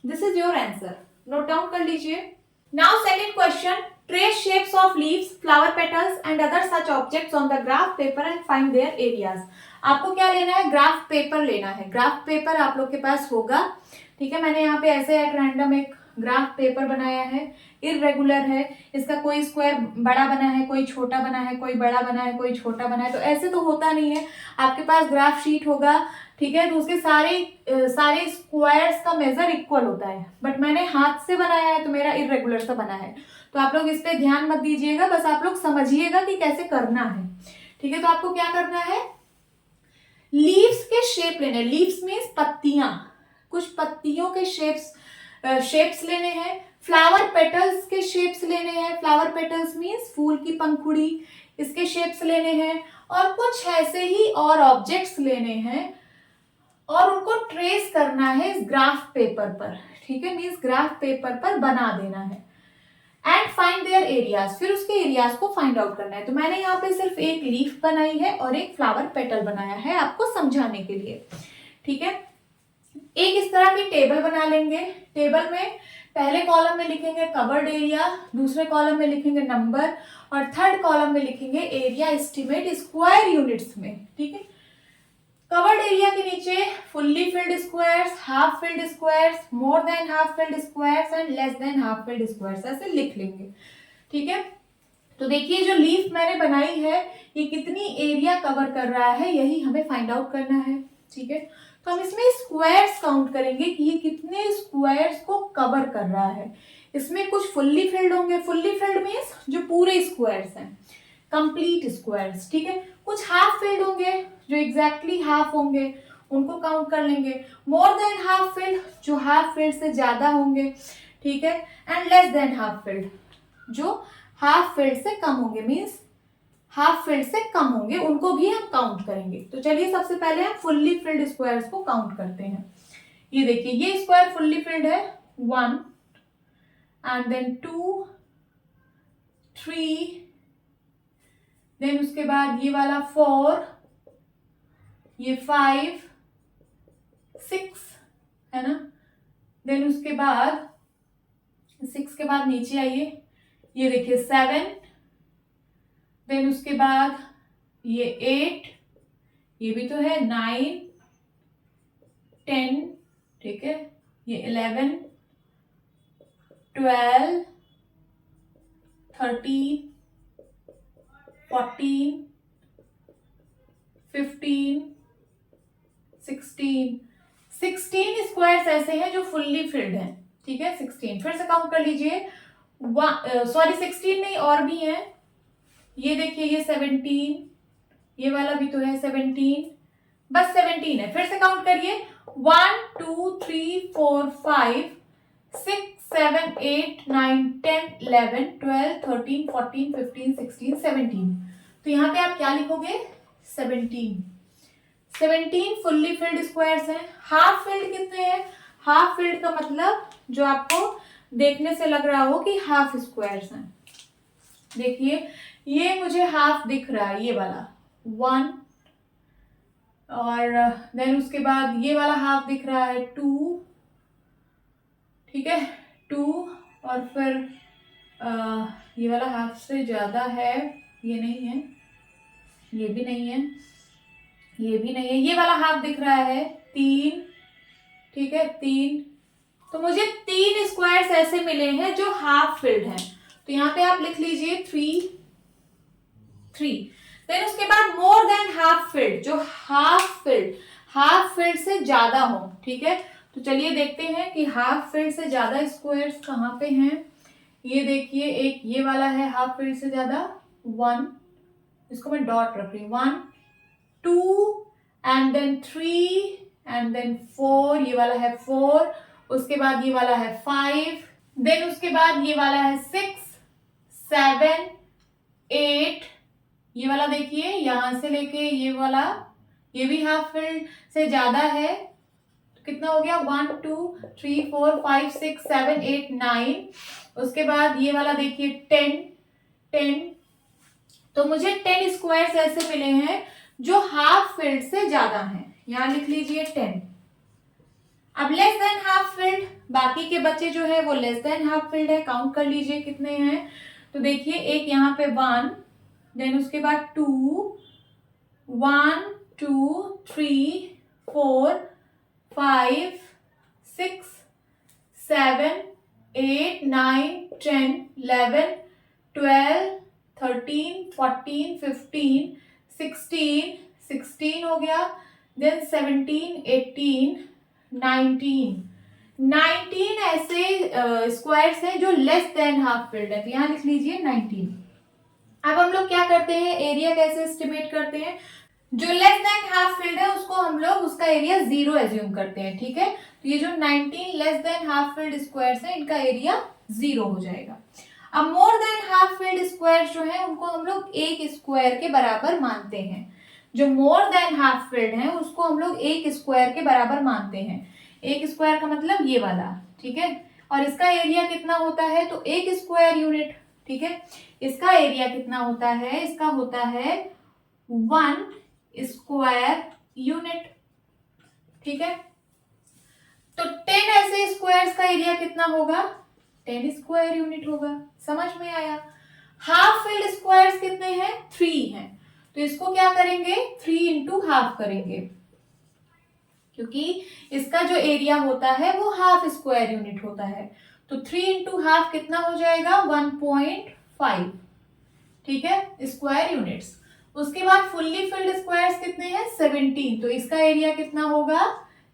This is your answer, note down कर लीजिए। Now second question, trace shapes of leaves, flower petals and other such objects on the graph paper and find their areas. आपको क्या लेना है, graph paper लेना है। Graph paper आप लोग के पास होगा। ठीक है, मैंने यहाँ पे ऐसे एक रैंडम एक ग्राफ पेपर बनाया है, इररेगुलर है, इसका कोई स्क्वायर बड़ा बना है, कोई छोटा बना है, कोई बड़ा बना है, कोई छोटा बना है, तो ऐसे तो होता नहीं है। आपके पास ग्राफ शीट होगा, ठीक है, तो उसके सारे स्क्वायर्स का मेजर इक्वल होता है, बट मैंने हाथ से बनाया है तो मेरा इररेगुलर सा बना है। तो आप लोग इस पे ध्यान मत दीजिएगा, बस आप लोग समझिएगा कि कैसे करना है। ठीक है, तो आपको क्या करना है, लीव्स के शेप लेने, लीव्स मीन्स पत्तियां, कुछ पत्तियों के शेप्स लेने हैं। फ्लावर पेटल्स के शेप्स लेने हैं, फ्लावर पेटल्स मीन्स फूल की पंखुड़ी, इसके शेप्स लेने हैं। और कुछ ऐसे ही और ऑब्जेक्ट्स लेने हैं और उनको ट्रेस करना है इस ग्राफ पेपर पर। ठीक है, मीन्स ग्राफ पेपर पर बना देना है। एंड फाइंड देयर एरियाज, फिर उसके एरियाज को फाइंड आउट करना है। तो मैंने यहाँ पे सिर्फ एक लीफ बनाई है और एक फ्लावर पेटल बनाया है आपको समझाने के लिए। ठीक है, एक इस तरह की टेबल बना लेंगे। टेबल में पहले कॉलम में लिखेंगे कवर्ड एरिया, दूसरे कॉलम में लिखेंगे नंबर और थर्ड कॉलम में लिखेंगे एरिया एस्टिमेट स्क्वायर यूनिट्स में। ठीक है, कवर्ड एरिया के नीचे fully filled squares, half filled squares, more than half filled squares and less than half filled squares ऐसे लिख लेंगे। ठीक है, तो देखिए जो लीफ मैंने बनाई है ये कितनी एरिया कवर कर रहा है, यही हमें फाइंड आउट करना है। ठीक है, तो हम इसमें स्क्वायर्स काउंट करेंगे कि ये कितने स्क्वायर्स को कवर कर रहा है। इसमें कुछ फुल्ली फिल्ड होंगे, फुल्ली फिल्ड मीन्स जो पूरे स्क्वायर्स हैं, कंप्लीट स्क्वायर्स। ठीक है, कुछ हाफ फिल्ड होंगे जो एग्जैक्टली हाफ होंगे, उनको काउंट कर लेंगे। मोर देन हाफ फिल्ड जो हाफ फिल्ड से ज्यादा होंगे। ठीक है, and less than half field जो हाफ फिल्ड से कम होंगे, मीन्स हाफ फिल्ड से कम होंगे, उनको भी हम काउंट करेंगे। तो चलिए सबसे पहले हम फुल्ली फिल्ड स्क्वायर्स को काउंट करते हैं। ये देखिए ये स्क्वायर फुल्ली फिल्ड है 1 एंड देन 2 3, देन उसके बाद ये वाला 4, ये 5 6 है ना, देन उसके बाद 6 के बाद नीचे आइए, ये देखिए 7, देन उसके बाद ये 8, ये भी तो है 9 10, ठीक है, ये 11 12 13 14, 15, 16 स्क्वायर्स ऐसे हैं जो फुल्ली फिल्ड हैं, ठीक है। 16 फिर से काउंट कर लीजिए, सॉरी 16 नहीं और भी है, ये देखिए ये 17, ये वाला भी तो है 17, बस 17 है। फिर से काउंट करिए, 1 2 3 4 5 6 7 8 9 10 11 12 13 14 15 16 17। तो यहाँ पे आप क्या लिखोगे, 17 फुल्ली फिल्ड स्क्वायर्स हैं। हाफ फिल्ड कितने हैं, हाफ फिल्ड का मतलब जो आपको देखने से लग रहा हो कि हाफ स्क्वायर्स हैं। देखिए ये मुझे हाफ दिख रहा है, ये वाला 1, और देन उसके बाद ये वाला हाफ दिख रहा है 2, ठीक है 2, और फिर ये वाला हाफ से ज्यादा है, ये नहीं है, ये भी नहीं है, ये भी नहीं है, ये वाला हाफ दिख रहा है 3, ठीक है 3। तो मुझे 3 स्क्वायर्स ऐसे मिले हैं जो हाफ फिल्ड हैं, तो यहाँ पे आप लिख लीजिए 3। देन उसके बाद मोर देन हाफ फिल्ड, जो हाफ फिल्ड से ज्यादा हो, ठीक है। तो चलिए देखते हैं कि हाफ फिल्ड से ज्यादा स्क्वायर्स कहाँ पे हैं। ये देखिए एक ये वाला है हाफ फिल्ड से ज्यादा 1, इसको मैं डॉट रख रही हूँ, 1 2 एंड देन 3 एंड देन 4, ये वाला है 4, उसके बाद ये वाला है 5, देन उसके बाद ये वाला है 6 7 8, ये वाला देखिए यहां से लेके ये वाला, ये भी हाफ फिल्ड से ज्यादा है, तो कितना हो गया 1 2 3 4 5 6 7 8 9, उसके बाद ये वाला देखिए 10। तो मुझे 10 स्क्वायर्स ऐसे मिले हैं जो हाफ फिल्ड से ज्यादा हैं, यहां लिख लीजिए 10। अब लेस देन हाफ फिल्ड, बाकी के बच्चे जो है वो लेस देन हाफ फिल्ड है, काउंट कर लीजिए कितने हैं। तो देखिए एक यहाँ पे 1, देन उसके बाद 2 1 2 3 4 5 6 7 8 9 10 11 12 13 14 15 16 हो गया, देन 17 18 19 ऐसे स्क्वायर्स हैं जो लेस देन हाफ फिल्ड है, तो यहाँ लिख लीजिए 19। अब हम लोग क्या करते हैं, एरिया कैसे एस्टिमेट करते हैं, जो लेस देन हाफ फिल्ड है उसको हम लोग उसका एरिया 0 एज्यूम करते हैं, ठीक है। तो ये जो 19 less than half filled squares है इनका एरिया 0 हो जाएगा। अब मोर देन हाफ फिल्ड स्क्वायर्स जो है उनको हम लोग एक स्क्वायर के बराबर मानते हैं। जो मोर देन हाफ फिल्ड है उसको हम लोग एक स्क्वायर के बराबर मानते हैं। एक स्क्वायर का मतलब ये वाला, ठीक है। और इसका एरिया कितना होता है, तो एक स्क्वायर यूनिट, ठीक है। इसका एरिया कितना होता है, इसका होता है 1 स्क्वायर यूनिट, ठीक है। तो 10 ऐसे स्क्वायर्स का एरिया कितना होगा, 10 स्क्वायर यूनिट होगा, समझ में आया। हाफ फिल्ड स्क्वायर्स कितने हैं, 3 हैं, तो इसको क्या करेंगे 3 इंटू हाफ करेंगे, क्योंकि इसका जो एरिया होता है वो हाफ स्क्वायर यूनिट होता है। तो 3 इंटू हाफ कितना हो जाएगा 1.5, ठीक है स्क्वायर यूनिट्स। उसके बाद फुल्ली फिल्ड स्क्वायर्स कितने हैं 17, तो इसका एरिया कितना होगा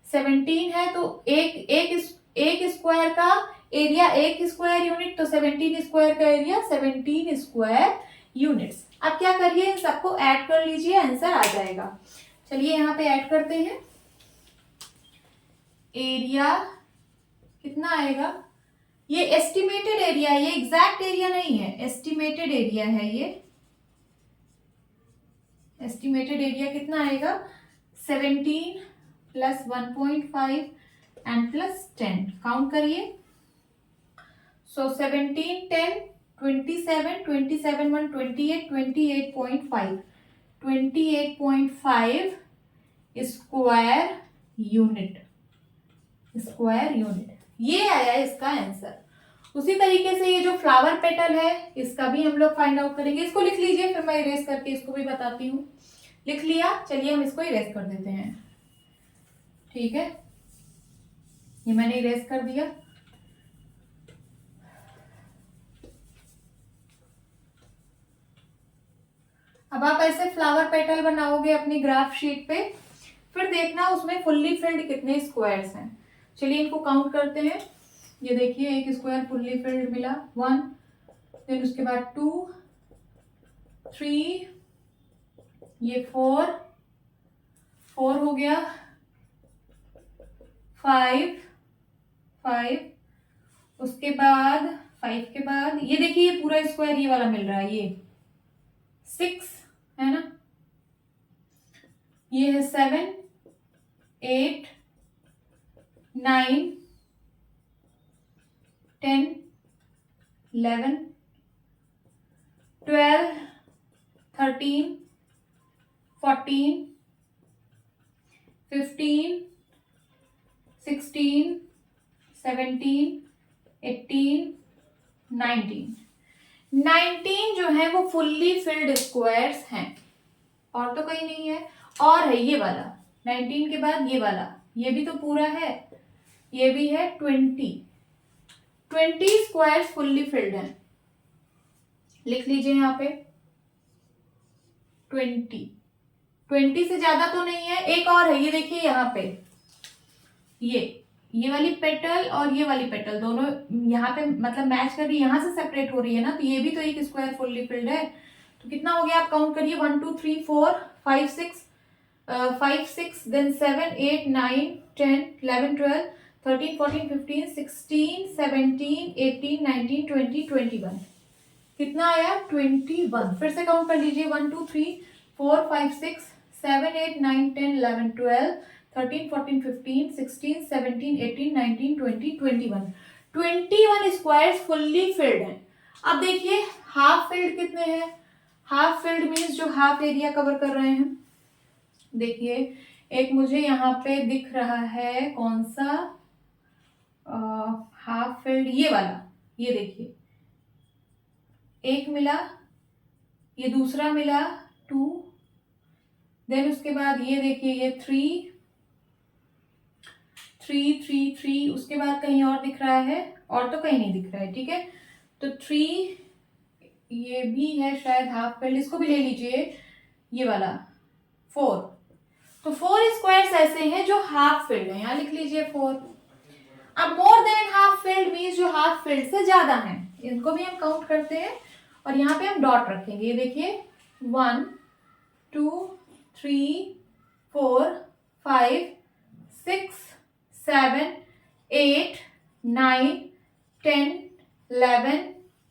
17 है, तो एक स्क्वायर का एरिया एक स्क्वायर यूनिट, तो 17 स्क्वायर का एरिया 17 स्क्वायर यूनिट्स। अब क्या करिए इन सबको ऐड कर लीजिए, आंसर आ जाएगा। चलिए यहाँ पे ऐड करते हैं, एरिया कितना आएगा, ये एस्टिमेटेड एरिया, ये एग्जैक्ट एरिया नहीं है, एस्टिमेटेड एरिया है ये। एस्टिमेटेड एरिया कितना आएगा 17 प्लस 1.5 एंड प्लस 10, काउंट करिए। सो 17 10 27 27 1 28 28.5 28.5 स्क्वायर यूनिट, ये आया इसका आंसर। उसी तरीके से ये जो फ्लावर पेटल है इसका भी हम लोग फाइंड आउट करेंगे। इसको लिख लीजिए, फिर मैं इरेज करके इसको भी बताती हूँ। लिख लिया, चलिए हम इसको इरेज कर देते हैं, ठीक है। ये मैंने इरेज कर दिया। अब आप ऐसे फ्लावर पेटल बनाओगे अपनी ग्राफ शीट पे, फिर देखना उसमें फुल्ली फिल्ड कितने स्क्वायर्स हैं। चलिए इनको काउंट करते हैं। ये देखिए एक स्क्वायर फुल्ली फिल्ड मिला 1, देन उसके बाद 2, 3, ये 4 हो गया, 5, उसके बाद 5 के बाद ये देखिए ये पूरा स्क्वायर ये वाला मिल रहा है, ये 6 है ना, ये है 7, 8, 9, 10, 11, 12, 13, 14, 15, 16, 17, 18, 19 जो है वो फुल्ली फिल्ड स्क्वायर्स हैं, और तो कहीं नहीं है। और है ये वाला 19 के बाद ये वाला, ये भी तो पूरा है, ये भी है 20 स्क्वायर्स फुल्ली फिल्ड हैं। लिख लीजिए यहाँ पे 20 से ज्यादा तो नहीं है। एक और है, ये देखिए यहाँ पे ये वाली पेटल और ये वाली पेटल दोनों यहाँ पे मतलब मैच कर रही है, यहाँ से सेपरेट हो रही है ना, तो ये भी तो एक स्क्वायर फुल्ली फिल्ड है। तो कितना हो गया आप काउंट करिए, 1 2 3 4 5 6 देन 7 8 9 10 11 12 13 14 15 16 17 18 19 20 21। कितना आया 21। फिर से काउंट कर लीजिए 1 2 3 4 5 6 7 8 9 10 11 12 13 14 15 16 17 18 19 20 21 स्क्वायर्स फुल्ली फिल्ड हैं। अब देखिए हाफ फिल्ड कितने हैं। हाफ फिल्ड मीन्स जो हाफ एरिया कवर कर रहे हैं। देखिए एक मुझे यहाँ पे दिख रहा है कौन सा हाफ फिल्ड, ये वाला, ये देखिए एक मिला, ये दूसरा मिला 2, देन उसके बाद ये देखिए ये 3 3 3 3, उसके बाद कहीं और दिख रहा है, और तो कहीं नहीं दिख रहा है, ठीक है। तो 3 ये भी है शायद हाफ फिल्ड, इसको भी ले लीजिए, ये वाला 4। तो 4 स्क्वायर्स ऐसे हैं जो हाफ फिल्ड है, यहाँ लिख लीजिए 4। अब मोर देन हाफ फिल्ड मीन्स जो हाफ फिल्ड से ज्यादा है, इनको भी हम काउंट करते हैं और यहाँ पे हम डॉट रखेंगे। ये देखिए 1 2 3 4 5 6 7 8 9 10 11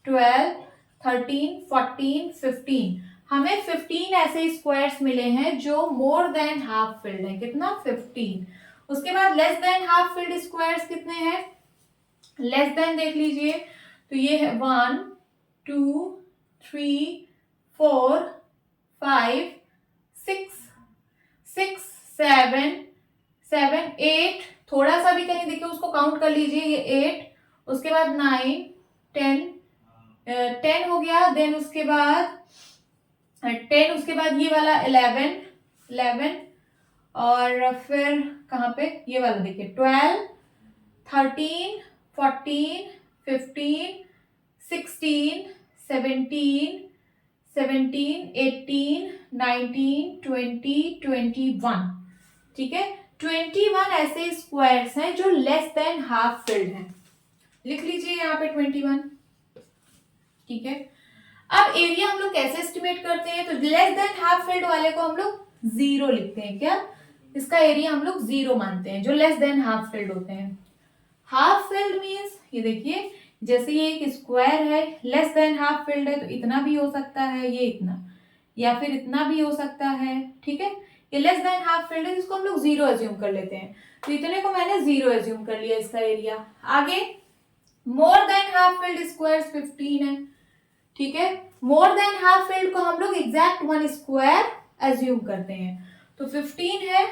12 13 14 15। हमें 15 ऐसे स्क्वायर्स मिले हैं जो मोर देन हाफ फिल्ड है। कितना 15। उसके बाद less than half filled squares कितने हैं, लेस देन देख लीजिए, तो ये है 1 2 3 4 5 6 7 8, थोड़ा सा भी कहीं देखिए उसको काउंट कर लीजिए, ये 8, उसके बाद 9 10 हो गया, देन उसके बाद 10, उसके बाद ये वाला 11 और फिर कहाँ पे ये वाला देखिए 12 13 14 15 16 17 18 19 20 21। ठीक है, 21 ऐसे स्क्वायर्स हैं जो लेस देन हाफ फिल्ड हैं। लिख लीजिए यहाँ पे 21। ठीक है, अब एरिया हम लोग कैसे एस्टिमेट करते हैं, तो लेस देन हाफ फिल्ड वाले को हम लोग 0 लिखते हैं। क्या, इसका एरिया हम लोग 0 मानते हैं जो लेस देन हाफ फिल्ड होते हैं। हाफ फिल्ड मीन्स ये देखिए, जैसे ये एक स्क्वायर है, लेस देन हाफ फिल्ड है, तो इतना भी हो सकता है, ये इतना, या फिर इतना भी हो सकता है। ठीक है, ये लेस देन हाफ फिल्ड है, जिसको हम लोग 0 एज्यूम कर लेते हैं, तो इतने को मैंने 0 एज्यूम कर लिया इसका एरिया। आगे मोर देन हाफ फिल्ड स्क्वायर्स 15 है। ठीक है, मोर देन हाफ फिल्ड को हम लोग एग्जैक्ट 1 स्क्वायर एज्यूम करते हैं, तो 15 है,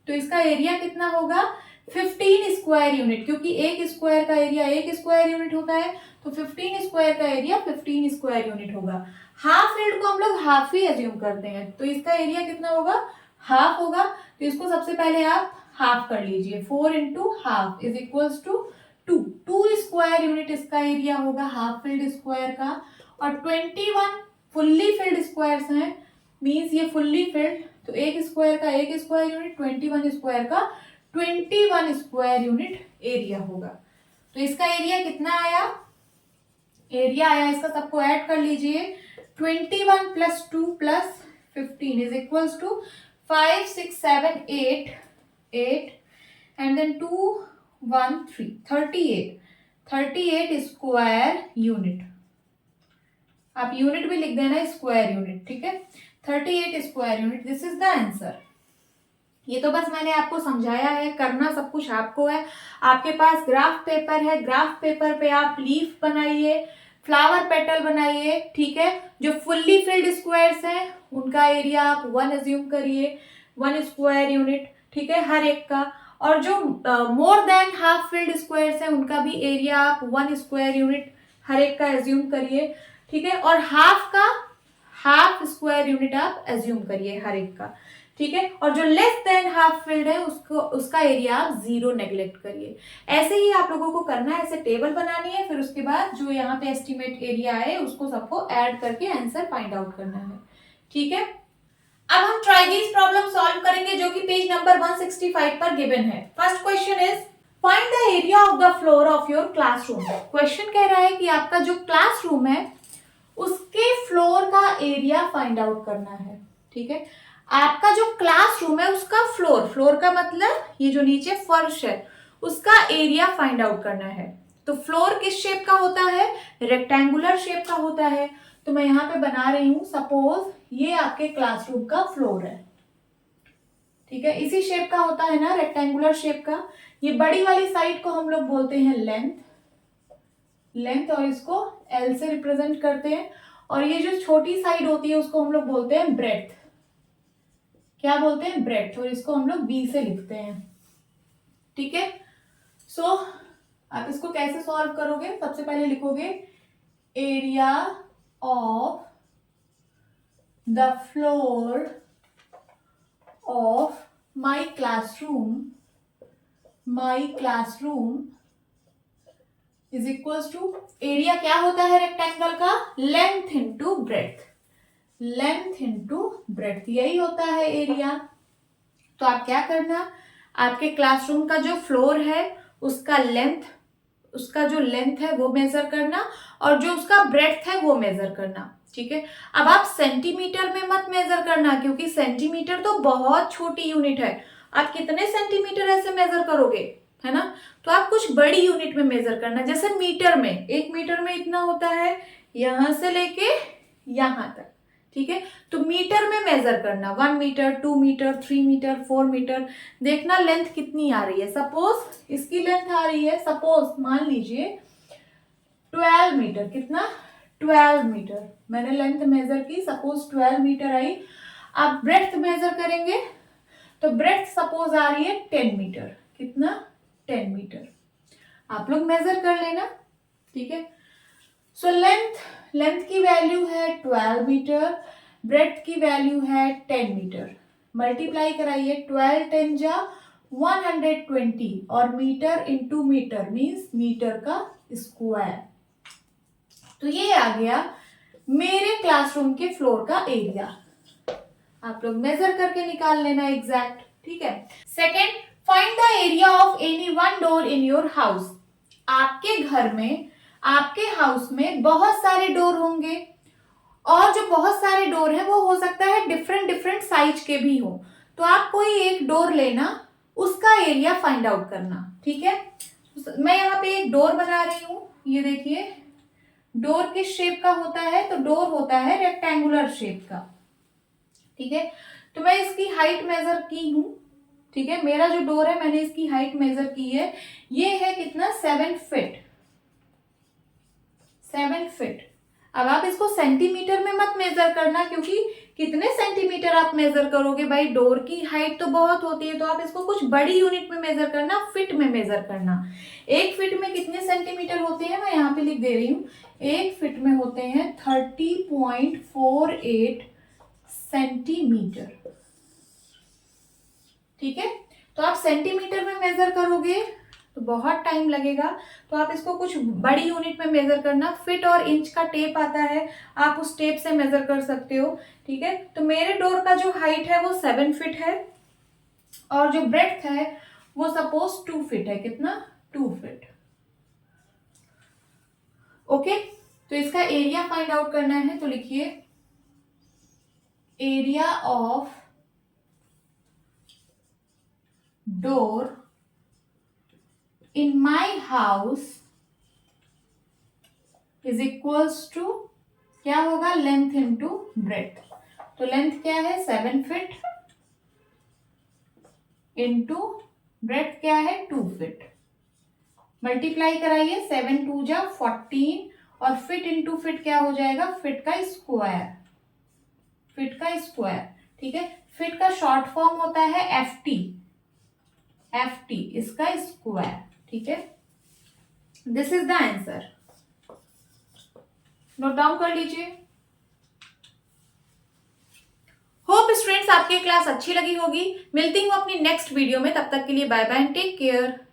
तो इसका एरिया कितना होगा 15 स्क्वायर यूनिट, क्योंकि एक स्क्वायर का एरिया 1 स्क्वायर यूनिट होता है, तो 15 स्क्वायर का एरिया 15 स्क्वायर यूनिट होगा। हाफ फील्ड को हम लोग हाफ ही एज्यूम करते हैं, तो इसका एरिया कितना होगा, हाफ होगा। तो इसको सबसे पहले आप हाफ कर लीजिए, 4 into half is equals to 2 square unit इसका एरिया होगा हाफ फील्ड स्क्वायर का। और 21 फुल्ली फिल्ड स्क्वायर्स हैं, मीन्स ये फुल्ली फिल्ड, तो 1 स्क्वायर का 1 स्क्वायर यूनिट, 21 स्क्वायर का 21 स्क्वायर यूनिट एरिया होगा। तो इसका एरिया कितना आया, एरिया आया इसका, सबको ऐड कर लीजिए, 21 plus 2 plus 15 is equals to 5 6 7 8 and then 2 1 3 38 square unit. आप यूनिट भी लिख देना, स्क्वायर यूनिट, ठीक है, 38 square unit, this is the answer. ये तो बस मैंने आपको समझाया है, करना सब कुछ आपको है। आपके पास ग्राफ पेपर है, ग्राफ पेपर पे आप लीफ बनाइए, फ्लावर पेटल बनाइए, ठीक है। जो फुल्ली फिल्ड स्क्वायर्स हैं उनका एरिया आप 1 अज्यूम करिए, 1 स्क्वायर यूनिट, ठीक है, हर एक का। और जो more than half filled squares हैं उनका भी एरिया आप 1 स्क्वायर यूनिट हर एक का एज्यूम करिए, ठीक है। और हाफ स्क्वायर यूनिट आप एज्यूम करिए हर एक का, ठीक है। और जो लेस देन हाफ फिल्ड है उसका एरिया आप 0 नेग्लेक्ट करिए। ऐसे ही आप लोगों को करना है, ऐसे टेबल बनानी है, फिर उसके बाद जो यहाँ पे एस्टिमेट एरिया है उसको सबको ऐड करके आंसर फाइंड आउट करना है, ठीक है। अब हम ट्राई दिस प्रॉब्लम सॉल्व करेंगे जो कि पेज नंबर 165 पर गिवन है। First question is find the area of the floor of your classroom. Question कह रहा है कि आपका जो क्लासरूम है उसके फ्लोर का एरिया फाइंड आउट करना है, ठीक है। आपका जो क्लासरूम है उसका फ्लोर का मतलब ये जो नीचे फर्श है उसका एरिया फाइंड आउट करना है। तो फ्लोर किस शेप का होता है, रेक्टेंगुलर शेप का होता है। तो मैं यहाँ पे बना रही हूं, सपोज ये आपके क्लासरूम का फ्लोर है, ठीक है, इसी शेप का होता है ना, रेक्टेंगुलर शेप का। ये बड़ी वाली साइड को हम लोग बोलते हैं लेंथ और इसको L से रिप्रेजेंट करते हैं। और ये जो छोटी साइड होती है उसको हम लोग बोलते हैं ब्रेड्थ, क्या बोलते हैं, ब्रेड्थ, और इसको हम लोग B से लिखते हैं, ठीक है। सो आप इसको कैसे सॉल्व करोगे, सबसे पहले लिखोगे area of the floor of my classroom is equals to, area क्या होता है रेक्टेंगल का, लेंथ इंटू ब्रेड्थ, यही होता है एरिया। तो आप क्या करना, आपके क्लासरूम का जो फ्लोर है उसका जो लेंथ है वो मेजर करना और जो उसका ब्रेड्थ है वो मेजर करना, ठीक है। अब आप सेंटीमीटर में मत मेजर करना क्योंकि सेंटीमीटर तो बहुत छोटी यूनिट है। आप कितने सेंटीमीटर ऐसे मेजर करोगे, है ना। तो आप कुछ बड़ी यूनिट में मेजर करना, जैसे मीटर में, 1 मीटर में इतना होता है, यहां से लेके यहां तक, ठीक है। तो मीटर में मेजर करना, 1 मीटर, 2 मीटर, 3 मीटर, 4 मीटर, देखना लेंथ कितनी आ रही है। सपोज इसकी लेंथ आ रही है, सपोज मान लीजिए 12 मीटर, कितना, 12 मीटर मैंने लेंथ मेजर की, सपोज 12 मीटर आई। आप ब्रेड्थ मेजर करेंगे तो ब्रेड्थ सपोज आ रही है 10 मीटर, कितना, 10 मीटर, आप लोग मेजर कर लेना, ठीक है। सो लेंथ की वैल्यू है 12 मीटर, ब्रेड्थ की वैल्यू है 10 मीटर, मल्टीप्लाई कराइए, 12 10 जा 120 और metre into metre means metre का स्क्वायर। तो ये आ गया मेरे क्लासरूम के फ्लोर का एरिया, आप लोग मेजर करके निकाल लेना एग्जैक्ट, ठीक है। Second, find the area of any one door in your house. आपके घर में, आपके हाउस में बहुत सारे डोर होंगे और जो बहुत सारे डोर है वो हो सकता है डिफरेंट साइज के भी हो। तो आप कोई एक डोर लेना, उसका एरिया फाइंड आउट करना, ठीक है। मैं यहाँ पे एक डोर बना रही हूं, ये देखिए डोर किस शेप का होता है, तो डोर होता है रेक्टेंगुलर शेप का, ठीक है। तो मैं इसकी हाइट मेजर की हूं, ठीक है, मेरा जो डोर है मैंने इसकी हाइट मेजर की है, ये है कितना, 7 फीट। अब आप इसको सेंटीमीटर में मत मेजर करना क्योंकि कितने सेंटीमीटर आप मेजर करोगे भाई, डोर की हाइट तो बहुत होती है, तो आप इसको कुछ बड़ी यूनिट में मेजर करना, फीट में मेजर करना। 1 फीट में कितने सेंटीमीटर होते हैं, मैं यहाँ पे लिख दे रही हूँ, 1 फीट में होते हैं 30.48 सेंटीमीटर, ठीक है। तो आप सेंटीमीटर में मेजर करोगे तो बहुत टाइम लगेगा। तो आप इसको कुछ बड़ी यूनिट में मेजर करना। फीट और इंच का टेप आता है, आप उस टेप से मेजर कर सकते हो। ठीक है, तो मेरे डोर का जो हाइट है वो 7 फीट है और जो ब्रेड्थ है वो सपोज 2 फीट है। कितना? 2 फीट। ओके, तो इसका एरिया फाइंड आउट करना है, तो लिखिए area of door in my house is equals to क्या होगा? Length into breadth. तो लेंथ क्या है? 7 फीट इंटू ब्रेथ क्या है? 2 फीट। मल्टीप्लाई कराइए, 7 2 जा 14 और फीट इंटू फीट क्या हो जाएगा? फीट का स्क्वायर। फीट का स्क्वायर। ठीक है, फीट का शॉर्ट फॉर्म होता है FT। FT इसका स्क्वायर। ठीक है, this is the answer. Note down कर लीजिए। होप स्टूडेंट्स आपकी क्लास अच्छी लगी होगी। मिलती हूँ अपनी नेक्स्ट वीडियो में, तब तक के लिए बाय बाय, टेक केयर।